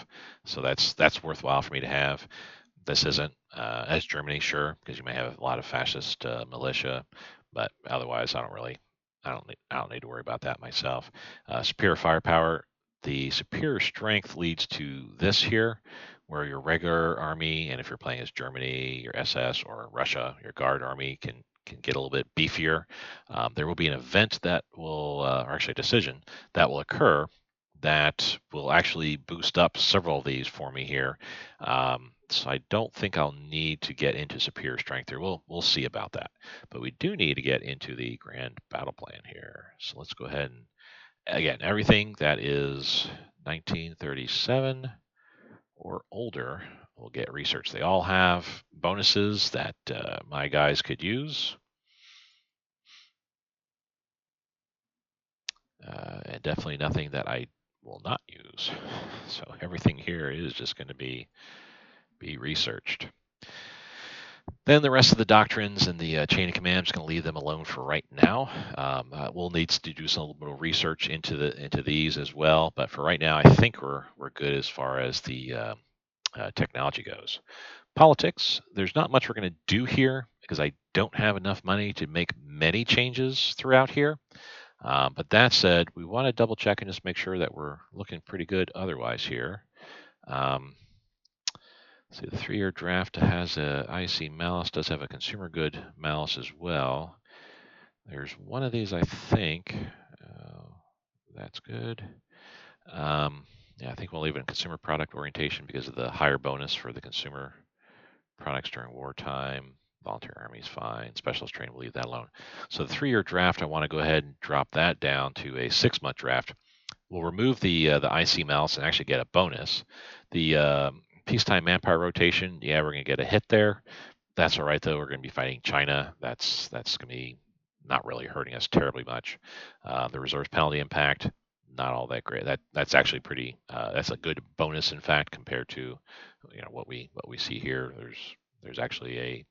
so that's worthwhile for me to have. This isn't as Germany, sure, because you may have a lot of fascist militia, but otherwise, I don't need to worry about that myself. Superior firepower, the superior strength leads to this here, where your regular army, and if you're playing as Germany, your SS or Russia, your guard army can get a little bit beefier. There will be an event that will, or actually a decision that will occur that will actually boost up several of these for me here. So I don't think I'll need to get into superior strength here. We'll see about that. But we do need to get into the grand battle plan here. So let's go ahead and again, everything that is 1937 or older will get researched. They all have bonuses that my guys could use. And definitely nothing that I will not use. So everything here is just going to be researched. Then the rest of the doctrines and the chain of command, I'm just going to leave them alone for right now. We'll need to do some little research into these as well, but for right now, I think we're good as far as the technology goes. Politics, there's not much we're going to do here because I don't have enough money to make many changes throughout here. But that said, we want to double check and just make sure that we're looking pretty good otherwise here. See, the 3-year draft has a IC malice, does have a consumer good malice as well. There's one of these, I think. That's good. Yeah, I think we'll leave it in consumer product orientation because of the higher bonus for the consumer products during wartime. Volunteer Army is fine. Specialist training, we'll leave that alone. So the 3-year draft, I want to go ahead and drop that down to a 6-month draft. We'll remove the IC mouse and actually get a bonus. The peacetime manpower rotation, yeah, we're going to get a hit there. That's all right though. We're going to be fighting China. That's going to be not really hurting us terribly much. The resource penalty impact, not all that great. That's actually pretty. That's a good bonus, in fact, compared to what we see here. There's actually a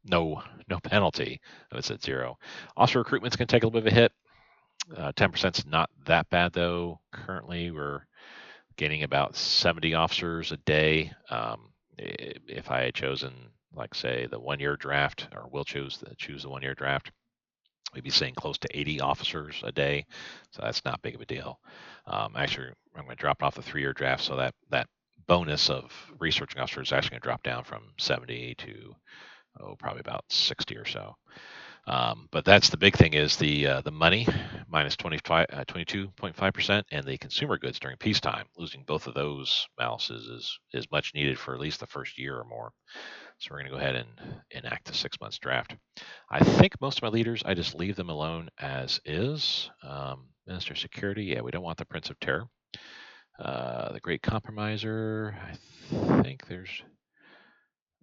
no penalty. It's at 0. Officer recruitment's going to take a little bit of a hit. 10% is not that bad though. Currently, we're getting about 70 officers a day. If I had chosen, like, say, the 1-year draft, or will choose the 1-year draft, we'd be saying close to 80 officers a day. So that's not big of a deal. Actually, I'm going to drop off the 3-year draft, so that bonus of researching officers is actually going to drop down from 70 to probably about 60 or so. But that's the big thing, is the money minus 22.5%, and the consumer goods during peacetime. Losing both of those mouses is much needed for at least the first year or more. So we're going to go ahead and enact the 6 months draft. I think most of my leaders, I just leave them alone as is. Minister of Security, yeah, we don't want the Prince of Terror. The Great Compromiser, I think there's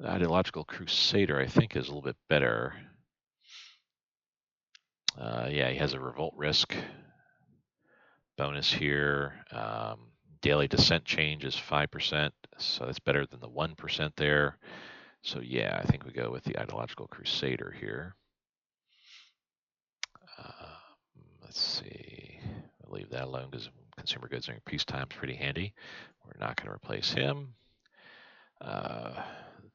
the Ideological Crusader, I think is a little bit better. Yeah, he has a revolt risk bonus here. Daily descent change is 5%, so that's better than the 1% there. So yeah, I think we go with the Ideological Crusader here. Let's see. I'll leave that alone because consumer goods during peacetime is pretty handy. We're not going to replace him.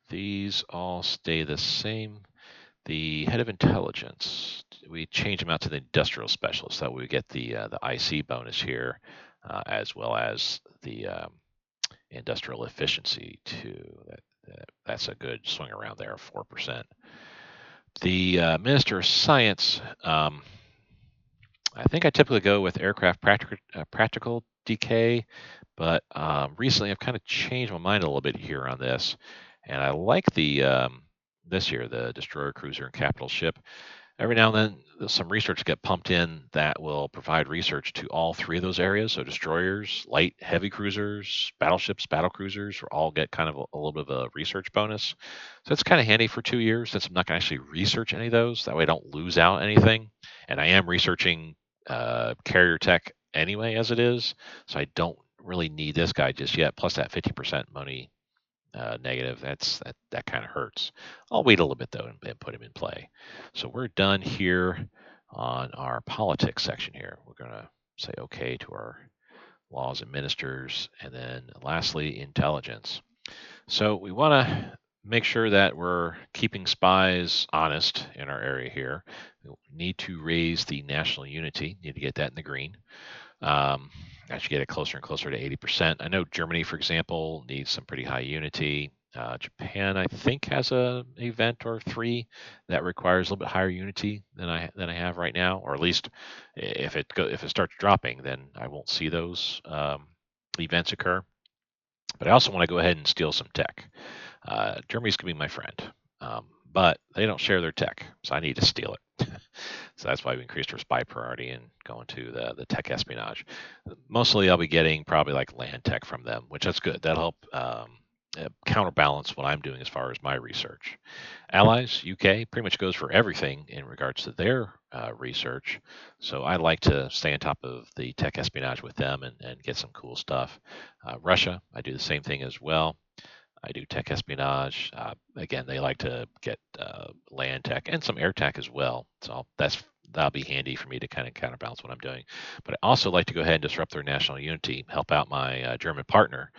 These all stay the same. The head of intelligence, we change him out to the industrial specialist. That we get the IC bonus here, as well as the industrial efficiency too. That's a good swing around there, 4%. The Minister of Science, I think I typically go with aircraft practical decay, but recently I've kind of changed my mind a little bit here on this, and I like the this year, the destroyer, cruiser, and capital ship. Every now and then, some research get pumped in that will provide research to all 3 of those areas. So destroyers, light, heavy cruisers, battleships, battle cruisers will all get kind of a little bit of a research bonus. So it's kind of handy for 2 years, since I'm not going to actually research any of those. That way I don't lose out anything. And I am researching carrier tech anyway as it is. So I don't really need this guy just yet. Plus that 50% money negative, that kind of hurts. I'll wait a little bit though and put him in play. So we're done here on our politics section here. We're going to say okay to our laws and ministers, and then lastly, intelligence. So we want to make sure that we're keeping spies honest in our area here. We need to raise the national unity. Need to get that in the green. As you get it closer and closer to 80%. I know Germany, for example, needs some pretty high unity. Japan, I think, has an event or 3 that requires a little bit higher unity than I have right now, or at least if it starts dropping, then I won't see those events occur. But I also want to go ahead and steal some tech. Germany's gonna be my friend, but they don't share their tech, so I need to steal it. So that's why we increased our spy priority and going to the tech espionage. Mostly I'll be getting probably like land tech from them, which that's good. That'll help counterbalance what I'm doing as far as my research. Allies, UK, pretty much goes for everything in regards to their research. So I like to stay on top of the tech espionage with them and get some cool stuff. Russia, I do the same thing as well. I do tech espionage. Again, they like to get land tech and some air tech as well. So that'll be handy for me to kind of counterbalance what I'm doing. But I also like to go ahead and disrupt their national unity, help out my German partner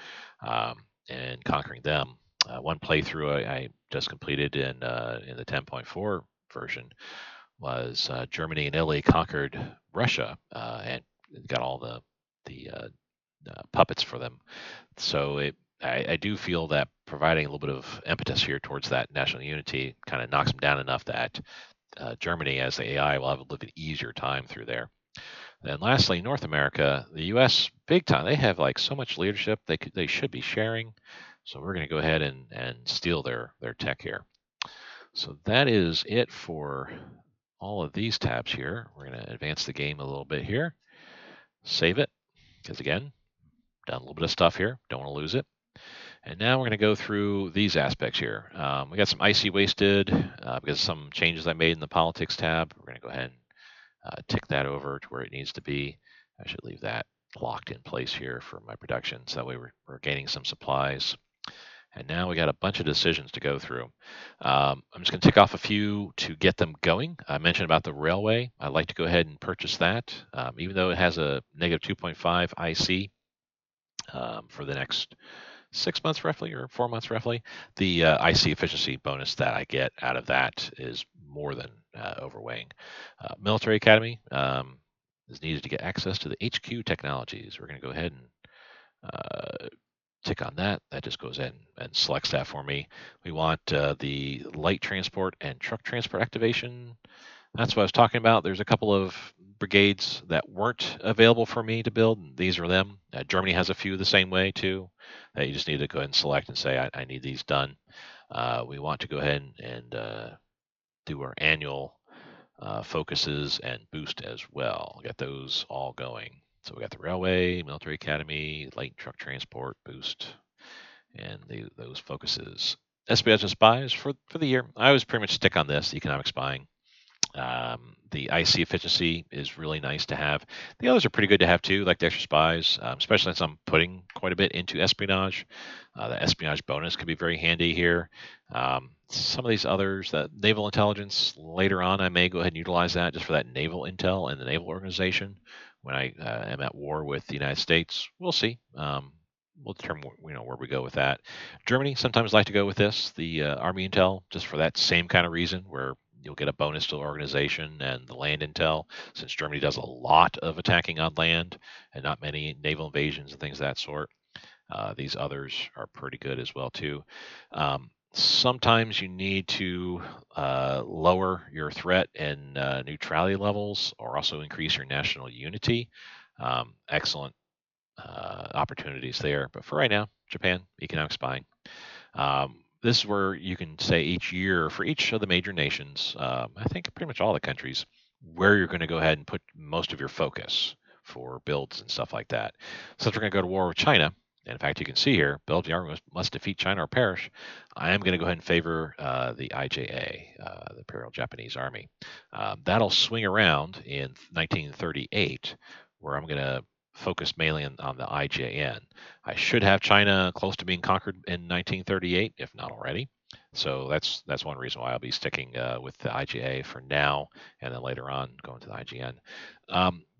in conquering them. One playthrough I just completed in the 10.4 version was Germany and Italy conquered Russia and got all the puppets for them. So I do feel that providing a little bit of impetus here towards that national unity kind of knocks them down enough that Germany, as the AI, will have a little bit easier time through there. Then lastly, North America, the U.S. big time. They have like so much leadership they should be sharing. So we're going to go ahead and steal their tech here. So that is it for all of these tabs here. We're going to advance the game a little bit here. Save it, because again, done a little bit of stuff here. Don't want to lose it. And now we're going to go through these aspects here. We got some icy wasted because of some changes I made in the politics tab. We're going to go ahead and tick that over to where it needs to be. I should leave that locked in place here for my production, so that way we're gaining some supplies. And now we got a bunch of decisions to go through. I'm just going to tick off a few to get them going. I mentioned about the railway. I'd like to go ahead and purchase that, even though it has a negative 2.5 IC for the next 6 months roughly, or 4 months roughly. The IC efficiency bonus that I get out of that is more than overweighing. Military Academy is needed to get access to the HQ technologies. We're going to go ahead and tick on that. That just goes in and selects that for me. We want the light transport and truck transport activation. That's what I was talking about. There's a couple of brigades that weren't available for me to build. These are them. Germany has a few the same way too. That you just need to go ahead and select and say, I need these done. We want to go ahead and do our annual focuses and boost as well. Get those all going. So we got the railway, military academy, light truck transport, boost, and those focuses. Espionage and spies for the year. I always pretty much stick on this, economic spying. The IC efficiency is really nice to have. The others are pretty good to have too, like the extra spies, especially since I'm putting quite a bit into espionage. The espionage bonus could be very handy here. Some of these others, that naval intelligence, later on I may go ahead and utilize that just for that naval intel and the naval organization when I am at war with the United States. We'll see. We'll determine where we go with that. Germany sometimes like to go with this, the Army Intel, just for that same kind of reason, where you'll get a bonus to the organization and the land intel, since Germany does a lot of attacking on land and not many naval invasions and things of that sort. These others are pretty good as well too. Sometimes you need to lower your threat and neutrality levels, or also increase your national unity. Excellent opportunities there. But for right now, Japan, economic spying. This is where you can say each year for each of the major nations, I think pretty much all the countries, where you're going to go ahead and put most of your focus for builds and stuff like that. Since we're going to go to war with China, and in fact, you can see here, build the army must defeat China or perish. I am going to go ahead and favor the IJA, the Imperial Japanese Army. That'll swing around in 1938, where I'm going to focus mainly on the IJN. I should have China close to being conquered in 1938, if not already. So that's one reason why I'll be sticking with the IJA for now, and then later on going to the IGN.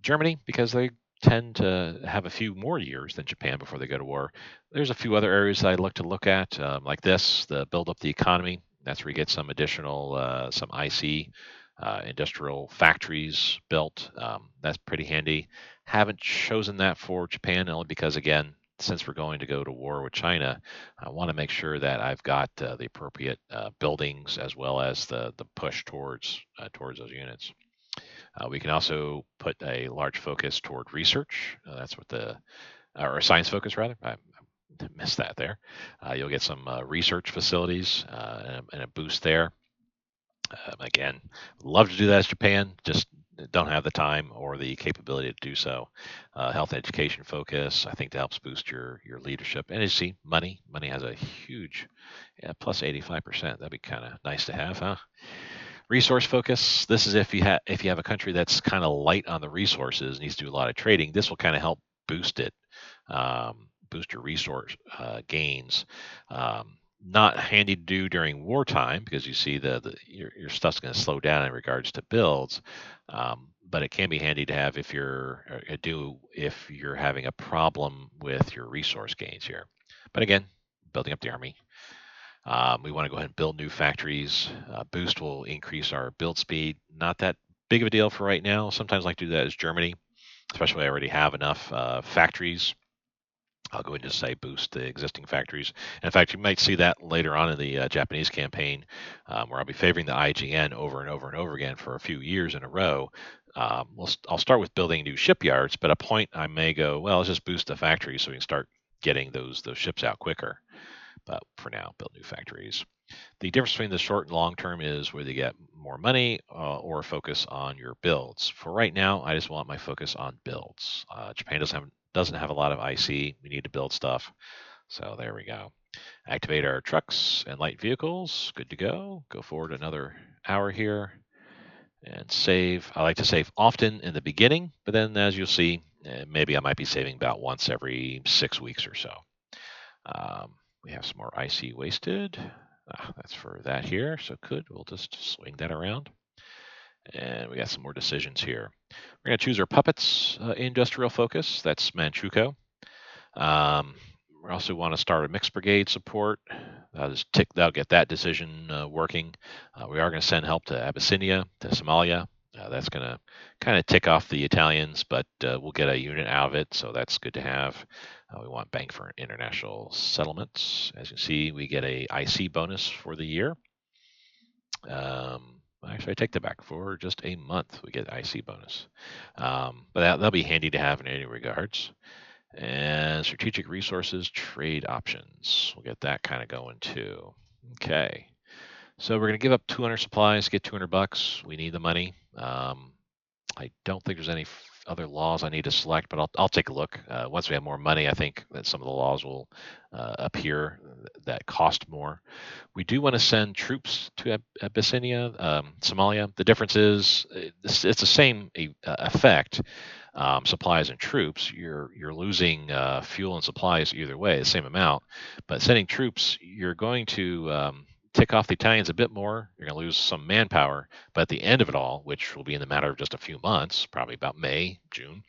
Germany, because they tend to have a few more years than Japan before they go to war. There's a few other areas I'd look at, like this, the build up the economy. That's where you get some additional, some IC industrial factories built. That's pretty handy. Haven't chosen that for Japan only because, again, since we're going to go to war with China, I want to make sure that I've got the appropriate buildings as well as the push towards those units. We can also put a large focus toward research. That's what or science focus rather. I missed that there. You'll get some research facilities and a boost there. Again, love to do that as Japan, just don't have the time or the capability to do so. Health and education focus, I think that helps boost your leadership. And as you see, money has a huge plus 85%. That'd be kind of nice to have, huh? Resource focus. This is if you have a country that's kind of light on the resources, needs to do a lot of trading. This will kind of help boost it, boost your resource gains. Not handy to do during wartime because you see your stuff's going to slow down in regards to builds, but it can be handy to have if you're having a problem with your resource gains here. But again, building up the army. We want to go ahead and build new factories. Boost will increase our build speed. Not that big of a deal for right now. Sometimes I like to do that as Germany, especially when I already have enough factories. I'll go ahead and just say boost the existing factories. And in fact, you might see that later on in the Japanese campaign, where I'll be favoring the IGN over and over and over again for a few years in a row. I'll start with building new shipyards, but at a point I may go, well, let's just boost the factories so we can start getting those ships out quicker. but for now, build new factories. The difference between the short and long term is whether you get more money or focus on your builds. For right now, I just want my focus on builds. Japan doesn't have a lot of IC. We need to build stuff. So there we go. Activate our trucks and light vehicles. Good to go. Go forward another hour here and save. I like to save often in the beginning, but then as you'll see, maybe I might be saving about once every 6 weeks or so. We have some more IC wasted. That's for that here, so we'll just swing that around. And we got some more decisions here. We're going to choose our puppets industrial focus. That's Manchukuo. We also want to start a mixed brigade support. That'll get that decision working. We are going to send help to Abyssinia, to Somalia. That's going to kind of tick off the Italians, but we'll get a unit out of it, so that's good to have. We want bank for international settlements. As you can see, we get a IC bonus for the year. Actually, I take that back. For just a month, we get IC bonus. But that'll be handy to have in any regards. And strategic resources, trade options. We'll get that kind of going too. Okay. So we're going to give up 200 supplies, get $200. We need the money. I don't think there's any other laws I need to select, but I'll take a look. Once we have more money, I think that some of the laws will appear that cost more. We do want to send troops to Abyssinia, Somalia. The difference is it's the same effect. Supplies and troops, you're losing fuel and supplies either way, the same amount. But sending troops, you're going to tick off the Italians a bit more. You're going to lose some manpower, but at the end of it all, which will be in the matter of just a few months, probably about May, June,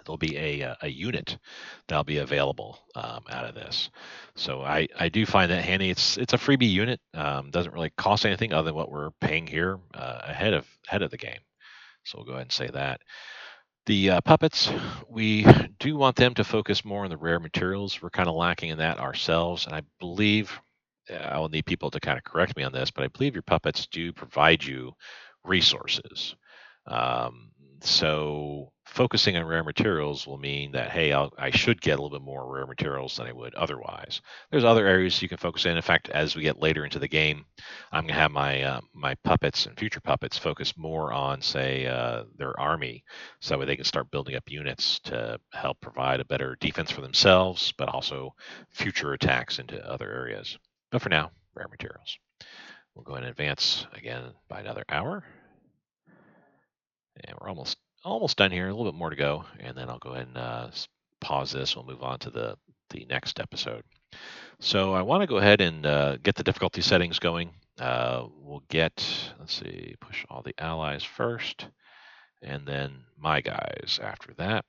there'll be a unit that'll be available out of this. So I do find that handy. It's a freebie unit. Doesn't really cost anything other than what we're paying here ahead of the game. So we'll go ahead and say that. The puppets, we do want them to focus more on the rare materials. We're kind of lacking in that ourselves, and I believe I will need people to kind of correct me on this, but I believe your puppets do provide you resources. So focusing on rare materials will mean that, hey, I should get a little bit more rare materials than I would otherwise. There's other areas you can focus in. In fact, as we get later into the game, I'm going to have my puppets and future puppets focus more on, say, their army, so that way they can start building up units to help provide a better defense for themselves, but also future attacks into other areas. But for now, rare materials. We'll go ahead and advance again by another hour. And we're almost done here. A little bit more to go, and then I'll go ahead and pause this. We'll move on to the next episode. So I want to go ahead and get the difficulty settings going. We'll let's see, push all the allies first, and then my guys after that.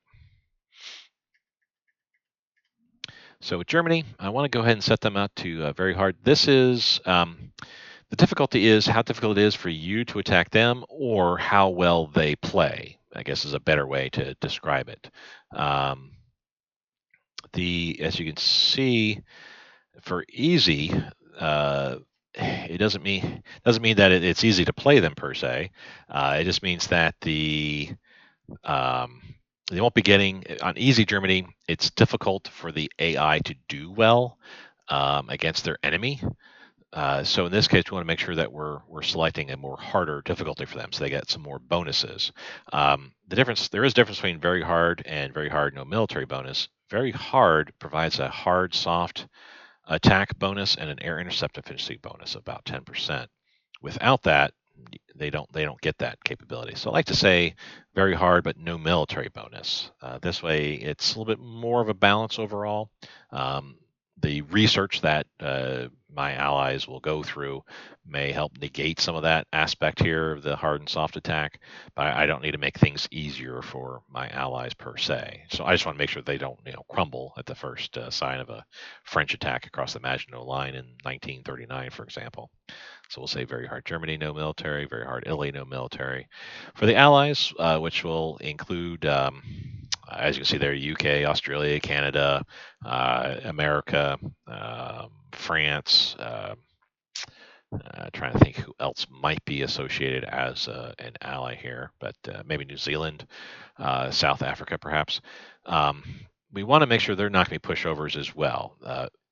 So with Germany, I want to go ahead and set them out to very hard. This is the difficulty is how difficult it is for you to attack them, or how well they play, I guess is a better way to describe it. As you can see, for easy, it doesn't mean that it's easy to play them per se. It just means that they won't be getting on easy Germany. It's difficult for the AI to do well against their enemy. So in this case, we want to make sure that we're selecting a more harder difficulty for them, so they get some more bonuses. There is a difference between very hard and very hard no military bonus. Very hard provides a hard soft attack bonus and an air intercept efficiency bonus of about 10%. Without that, they don't get that capability. So I like to say very hard but no military bonus. This way, it's a little bit more of a balance overall. The research that my allies will go through may help negate some of that aspect here of the hard and soft attack, but I don't need to make things easier for my allies per se. So I just want to make sure they don't crumble at the first sign of a French attack across the Maginot Line in 1939, for example. So we'll say very hard Germany, no military, very hard Italy, no military. For the allies, which will include as you can see there, UK, Australia, Canada, America, France. Trying to think who else might be associated as an ally here, but maybe New Zealand, South Africa, perhaps. we want to make sure they're not going to be pushovers as well.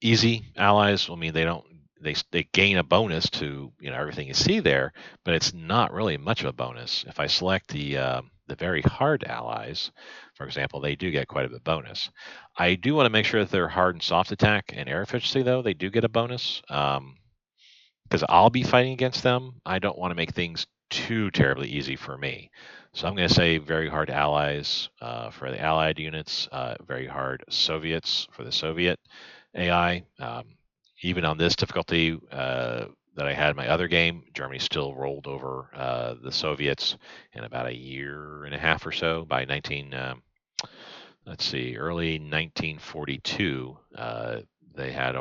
Easy allies will mean they gain a bonus to everything you see there, but it's not really much of a bonus. If I select the very hard allies, for example, they do get quite a bit bonus. I do want to make sure that they're hard and soft attack and air efficiency though they do get a bonus. Because I'll be fighting against them. I don't want to make things too terribly easy for me. So I'm going to say very hard allies for the allied units, very hard Soviets for the Soviet AI. Even on this difficulty that I had in my other game, Germany still rolled over the Soviets in about a year and a half or so by 19. Let's see, early 1942, they had,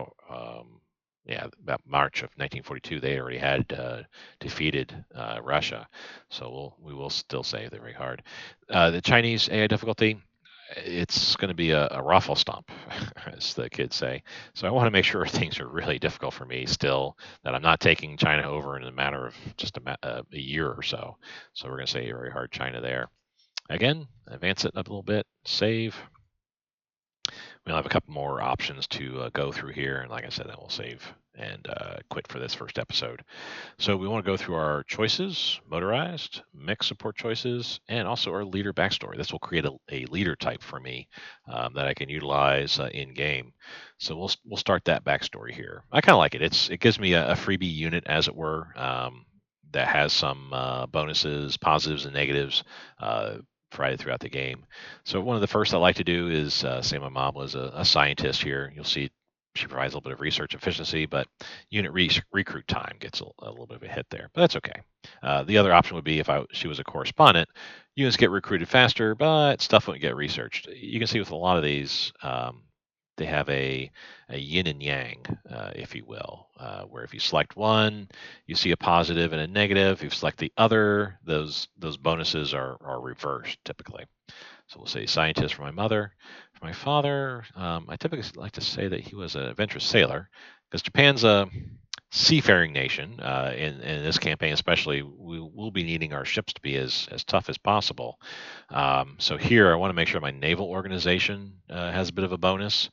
yeah, about March of 1942, they already had defeated Russia. So we will still say they're very hard. The Chinese AI difficulty, it's going to be a ruffle stomp, as the kids say. So I want to make sure things are really difficult for me still, that I'm not taking China over in a matter of just a year or so. So we're going to say very hard China there. Again, advance it up a little bit, save. We'll have a couple more options to go through here. And like I said, then we'll save and quit for this first episode. So we want to go through our choices, motorized, mech support choices, and also our leader backstory. This will create a leader type for me that I can utilize in game. So we'll start that backstory here. I kind of like it. It gives me a freebie unit, as it were, that has some bonuses, positives and negatives. Provided throughout the game. So one of the first I like to do is say my mom was a scientist here. You'll see she provides a little bit of research efficiency, but unit recruit time gets a little bit of a hit there, but that's okay. The other option would be if she was a correspondent, units get recruited faster, but stuff wouldn't get researched. You can see with a lot of these, they have a yin and yang, if you will, where if you select one, you see a positive and a negative. If you select the other, those bonuses are reversed typically. So we'll say scientist for my mother. For my father, I typically like to say that he was an adventurous sailor, because Japan's a seafaring nation. In this campaign, especially, we will be needing our ships to be as tough as possible. So here, I want to make sure my naval organization has a bit of a bonus.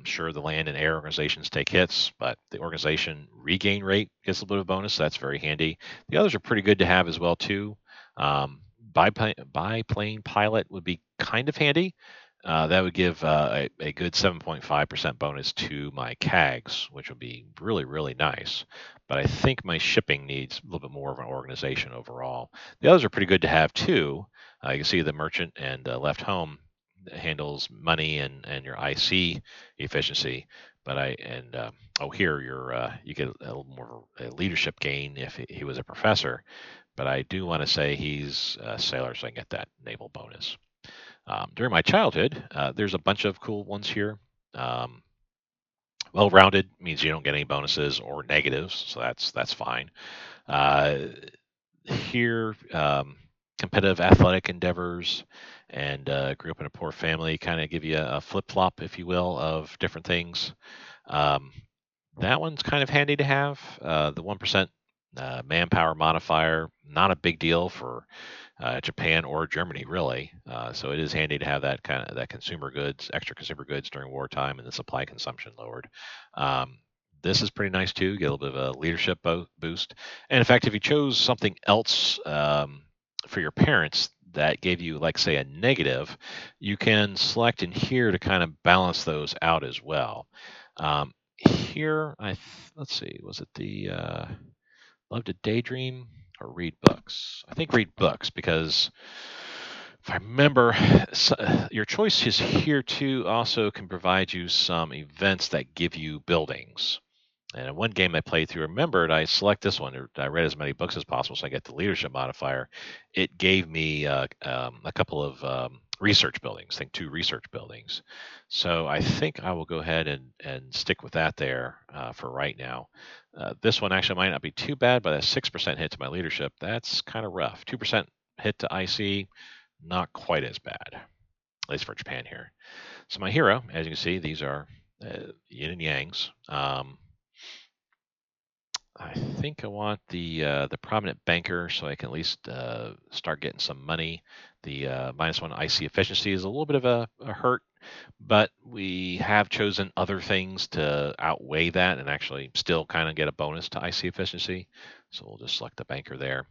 Sure, the land and air organizations take hits, but the organization regain rate gets a little bit of a bonus. So that's very handy. The others are pretty good to have as well too. Biplane pilot would be kind of handy. That would give a good 7.5% bonus to my CAGs, which would be really, really nice. But I think my shipping needs a little bit more of an organization overall. The others are pretty good to have too. You can see the merchant and left home handles money and your IC efficiency. But here you get a little more a leadership gain if he was a professor. But I do want to say he's a sailor, so I can get that naval bonus. During my childhood, there's a bunch of cool ones here. Um, well-rounded means you don't get any bonuses or negatives, so that's fine. Uh, here, competitive athletic endeavors and grew up in a poor family kind of give you a flip-flop, if you will, of different things. Um, that one's kind of handy to have. The 1% manpower modifier, not a big deal for Japan or Germany, really. So it is handy to have that consumer goods, extra consumer goods during wartime, and the supply consumption lowered. This is pretty nice too. Get a little bit of a leadership boost. And in fact, if you chose something else for your parents that gave you, like, say, a negative, you can select in here to kind of balance those out as well. Here, let's see, was it the love to daydream or read books? I think read books, because if I remember, your choices here too also can provide you some events that give you buildings. And in one game I played through, remembered I select this one. I read as many books as possible, so I get the leadership modifier. It gave me a couple of research buildings. I think 2 research buildings. So I think I will go ahead and stick with that there for right now. This one actually might not be too bad, but a 6% hit to my leadership, that's kind of rough. 2% hit to IC, not quite as bad, at least for Japan here. So my hero, as you can see, these are yin and yangs. I think I want the prominent banker, so I can at least start getting some money. The -1 IC efficiency is a little bit of a hurt but we have chosen other things to outweigh that and actually still kind of get a bonus to IC efficiency. So we'll just select the banker there.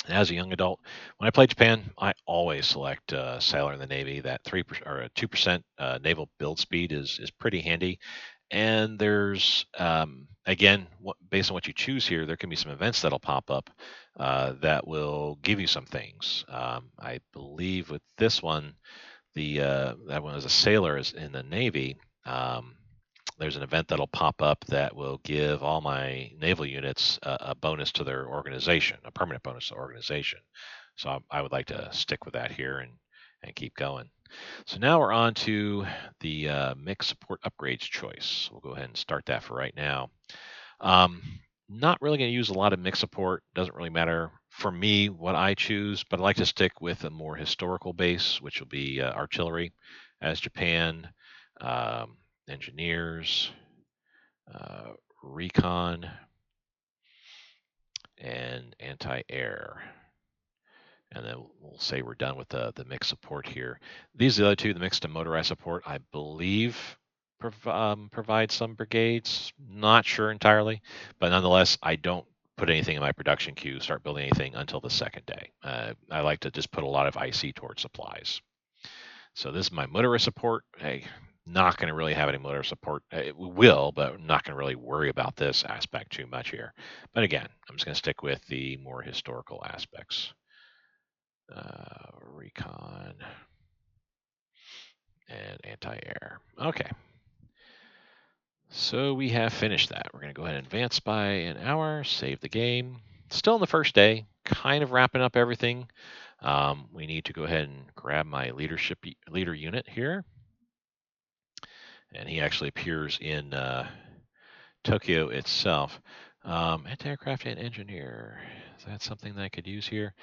As a young adult, when I play Japan, I always select sailor in the Navy. That 3% or 2% naval build speed is pretty handy. And there's again, based on what you choose here, there can be some events that'll pop up that will give you some things. I believe with this one, the that one as a sailor is in the Navy. There's an event that'll pop up that will give all my naval units a bonus to their organization, a permanent bonus to organization. So I would like to stick with that here and keep going. So now we're on to the mix support upgrades choice. We'll go ahead and start that for right now. Um, Not really going to use a lot of mix support. Doesn't really matter for me what I choose, but I like to stick with a more historical base, which will be artillery as Japan, engineers, uh, recon, and anti-air. And then we'll say we're done with the mix support here. These are the other two, the mixed and motorized support, I believe provide some brigades. Not sure entirely, but nonetheless, I don't put anything in my production queue, start building anything until the second day. I like to just put a lot of IC towards supplies. So this is my motorist support. Hey, not going to really have any motor support. We will, but not going to really worry about this aspect too much here. But again, I'm just going to stick with the more historical aspects. Recon and anti-air. Okay. So we have finished that. We're going to go ahead and advance by an hour, save the game. Still in the first day, kind of wrapping up everything. We need to go ahead and grab my leader unit here. And he actually appears in Tokyo itself. Anti-aircraft and engineer. Is that something that I could use here?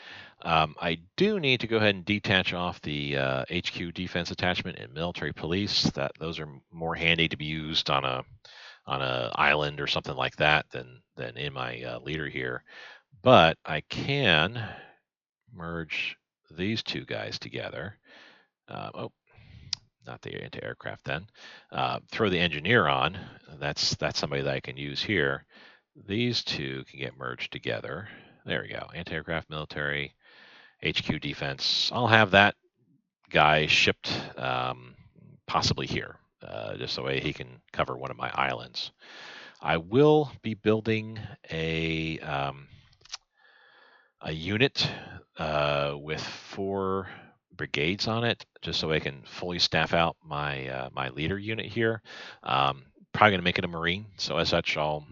I do need to go ahead and detach off the HQ defense attachment and military police. Those are more handy to be used on a island or something like that than in my leader here. But I can merge these two guys together. Oh, not the anti-aircraft then. Throw the engineer on. That's somebody that I can use here. These two can get merged together. There we go. Anti-aircraft, military, HQ defense. I'll have that guy shipped possibly here, just so he can cover one of my islands. I will be building a unit with 4 brigades on it, just so I can fully staff out my leader unit here. Probably going to make it a Marine. So as such, I'll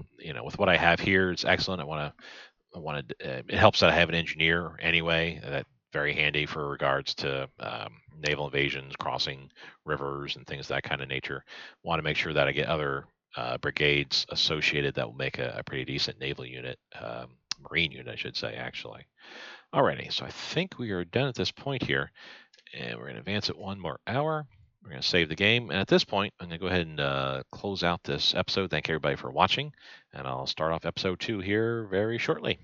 with what I have here, it's excellent. I wanted it helps that I have an engineer anyway. That's very handy for regards to naval invasions, crossing rivers, and things of that kind of nature. Want to make sure that I get other brigades associated that will make a pretty decent naval unit, Marine unit, I should say, actually. Alrighty, so I think we are done at this point here, and we're going to advance it 1 more hour. We're going to save the game, and at this point, I'm going to go ahead and close out this episode. Thank everybody for watching, and I'll start off episode 2 here very shortly.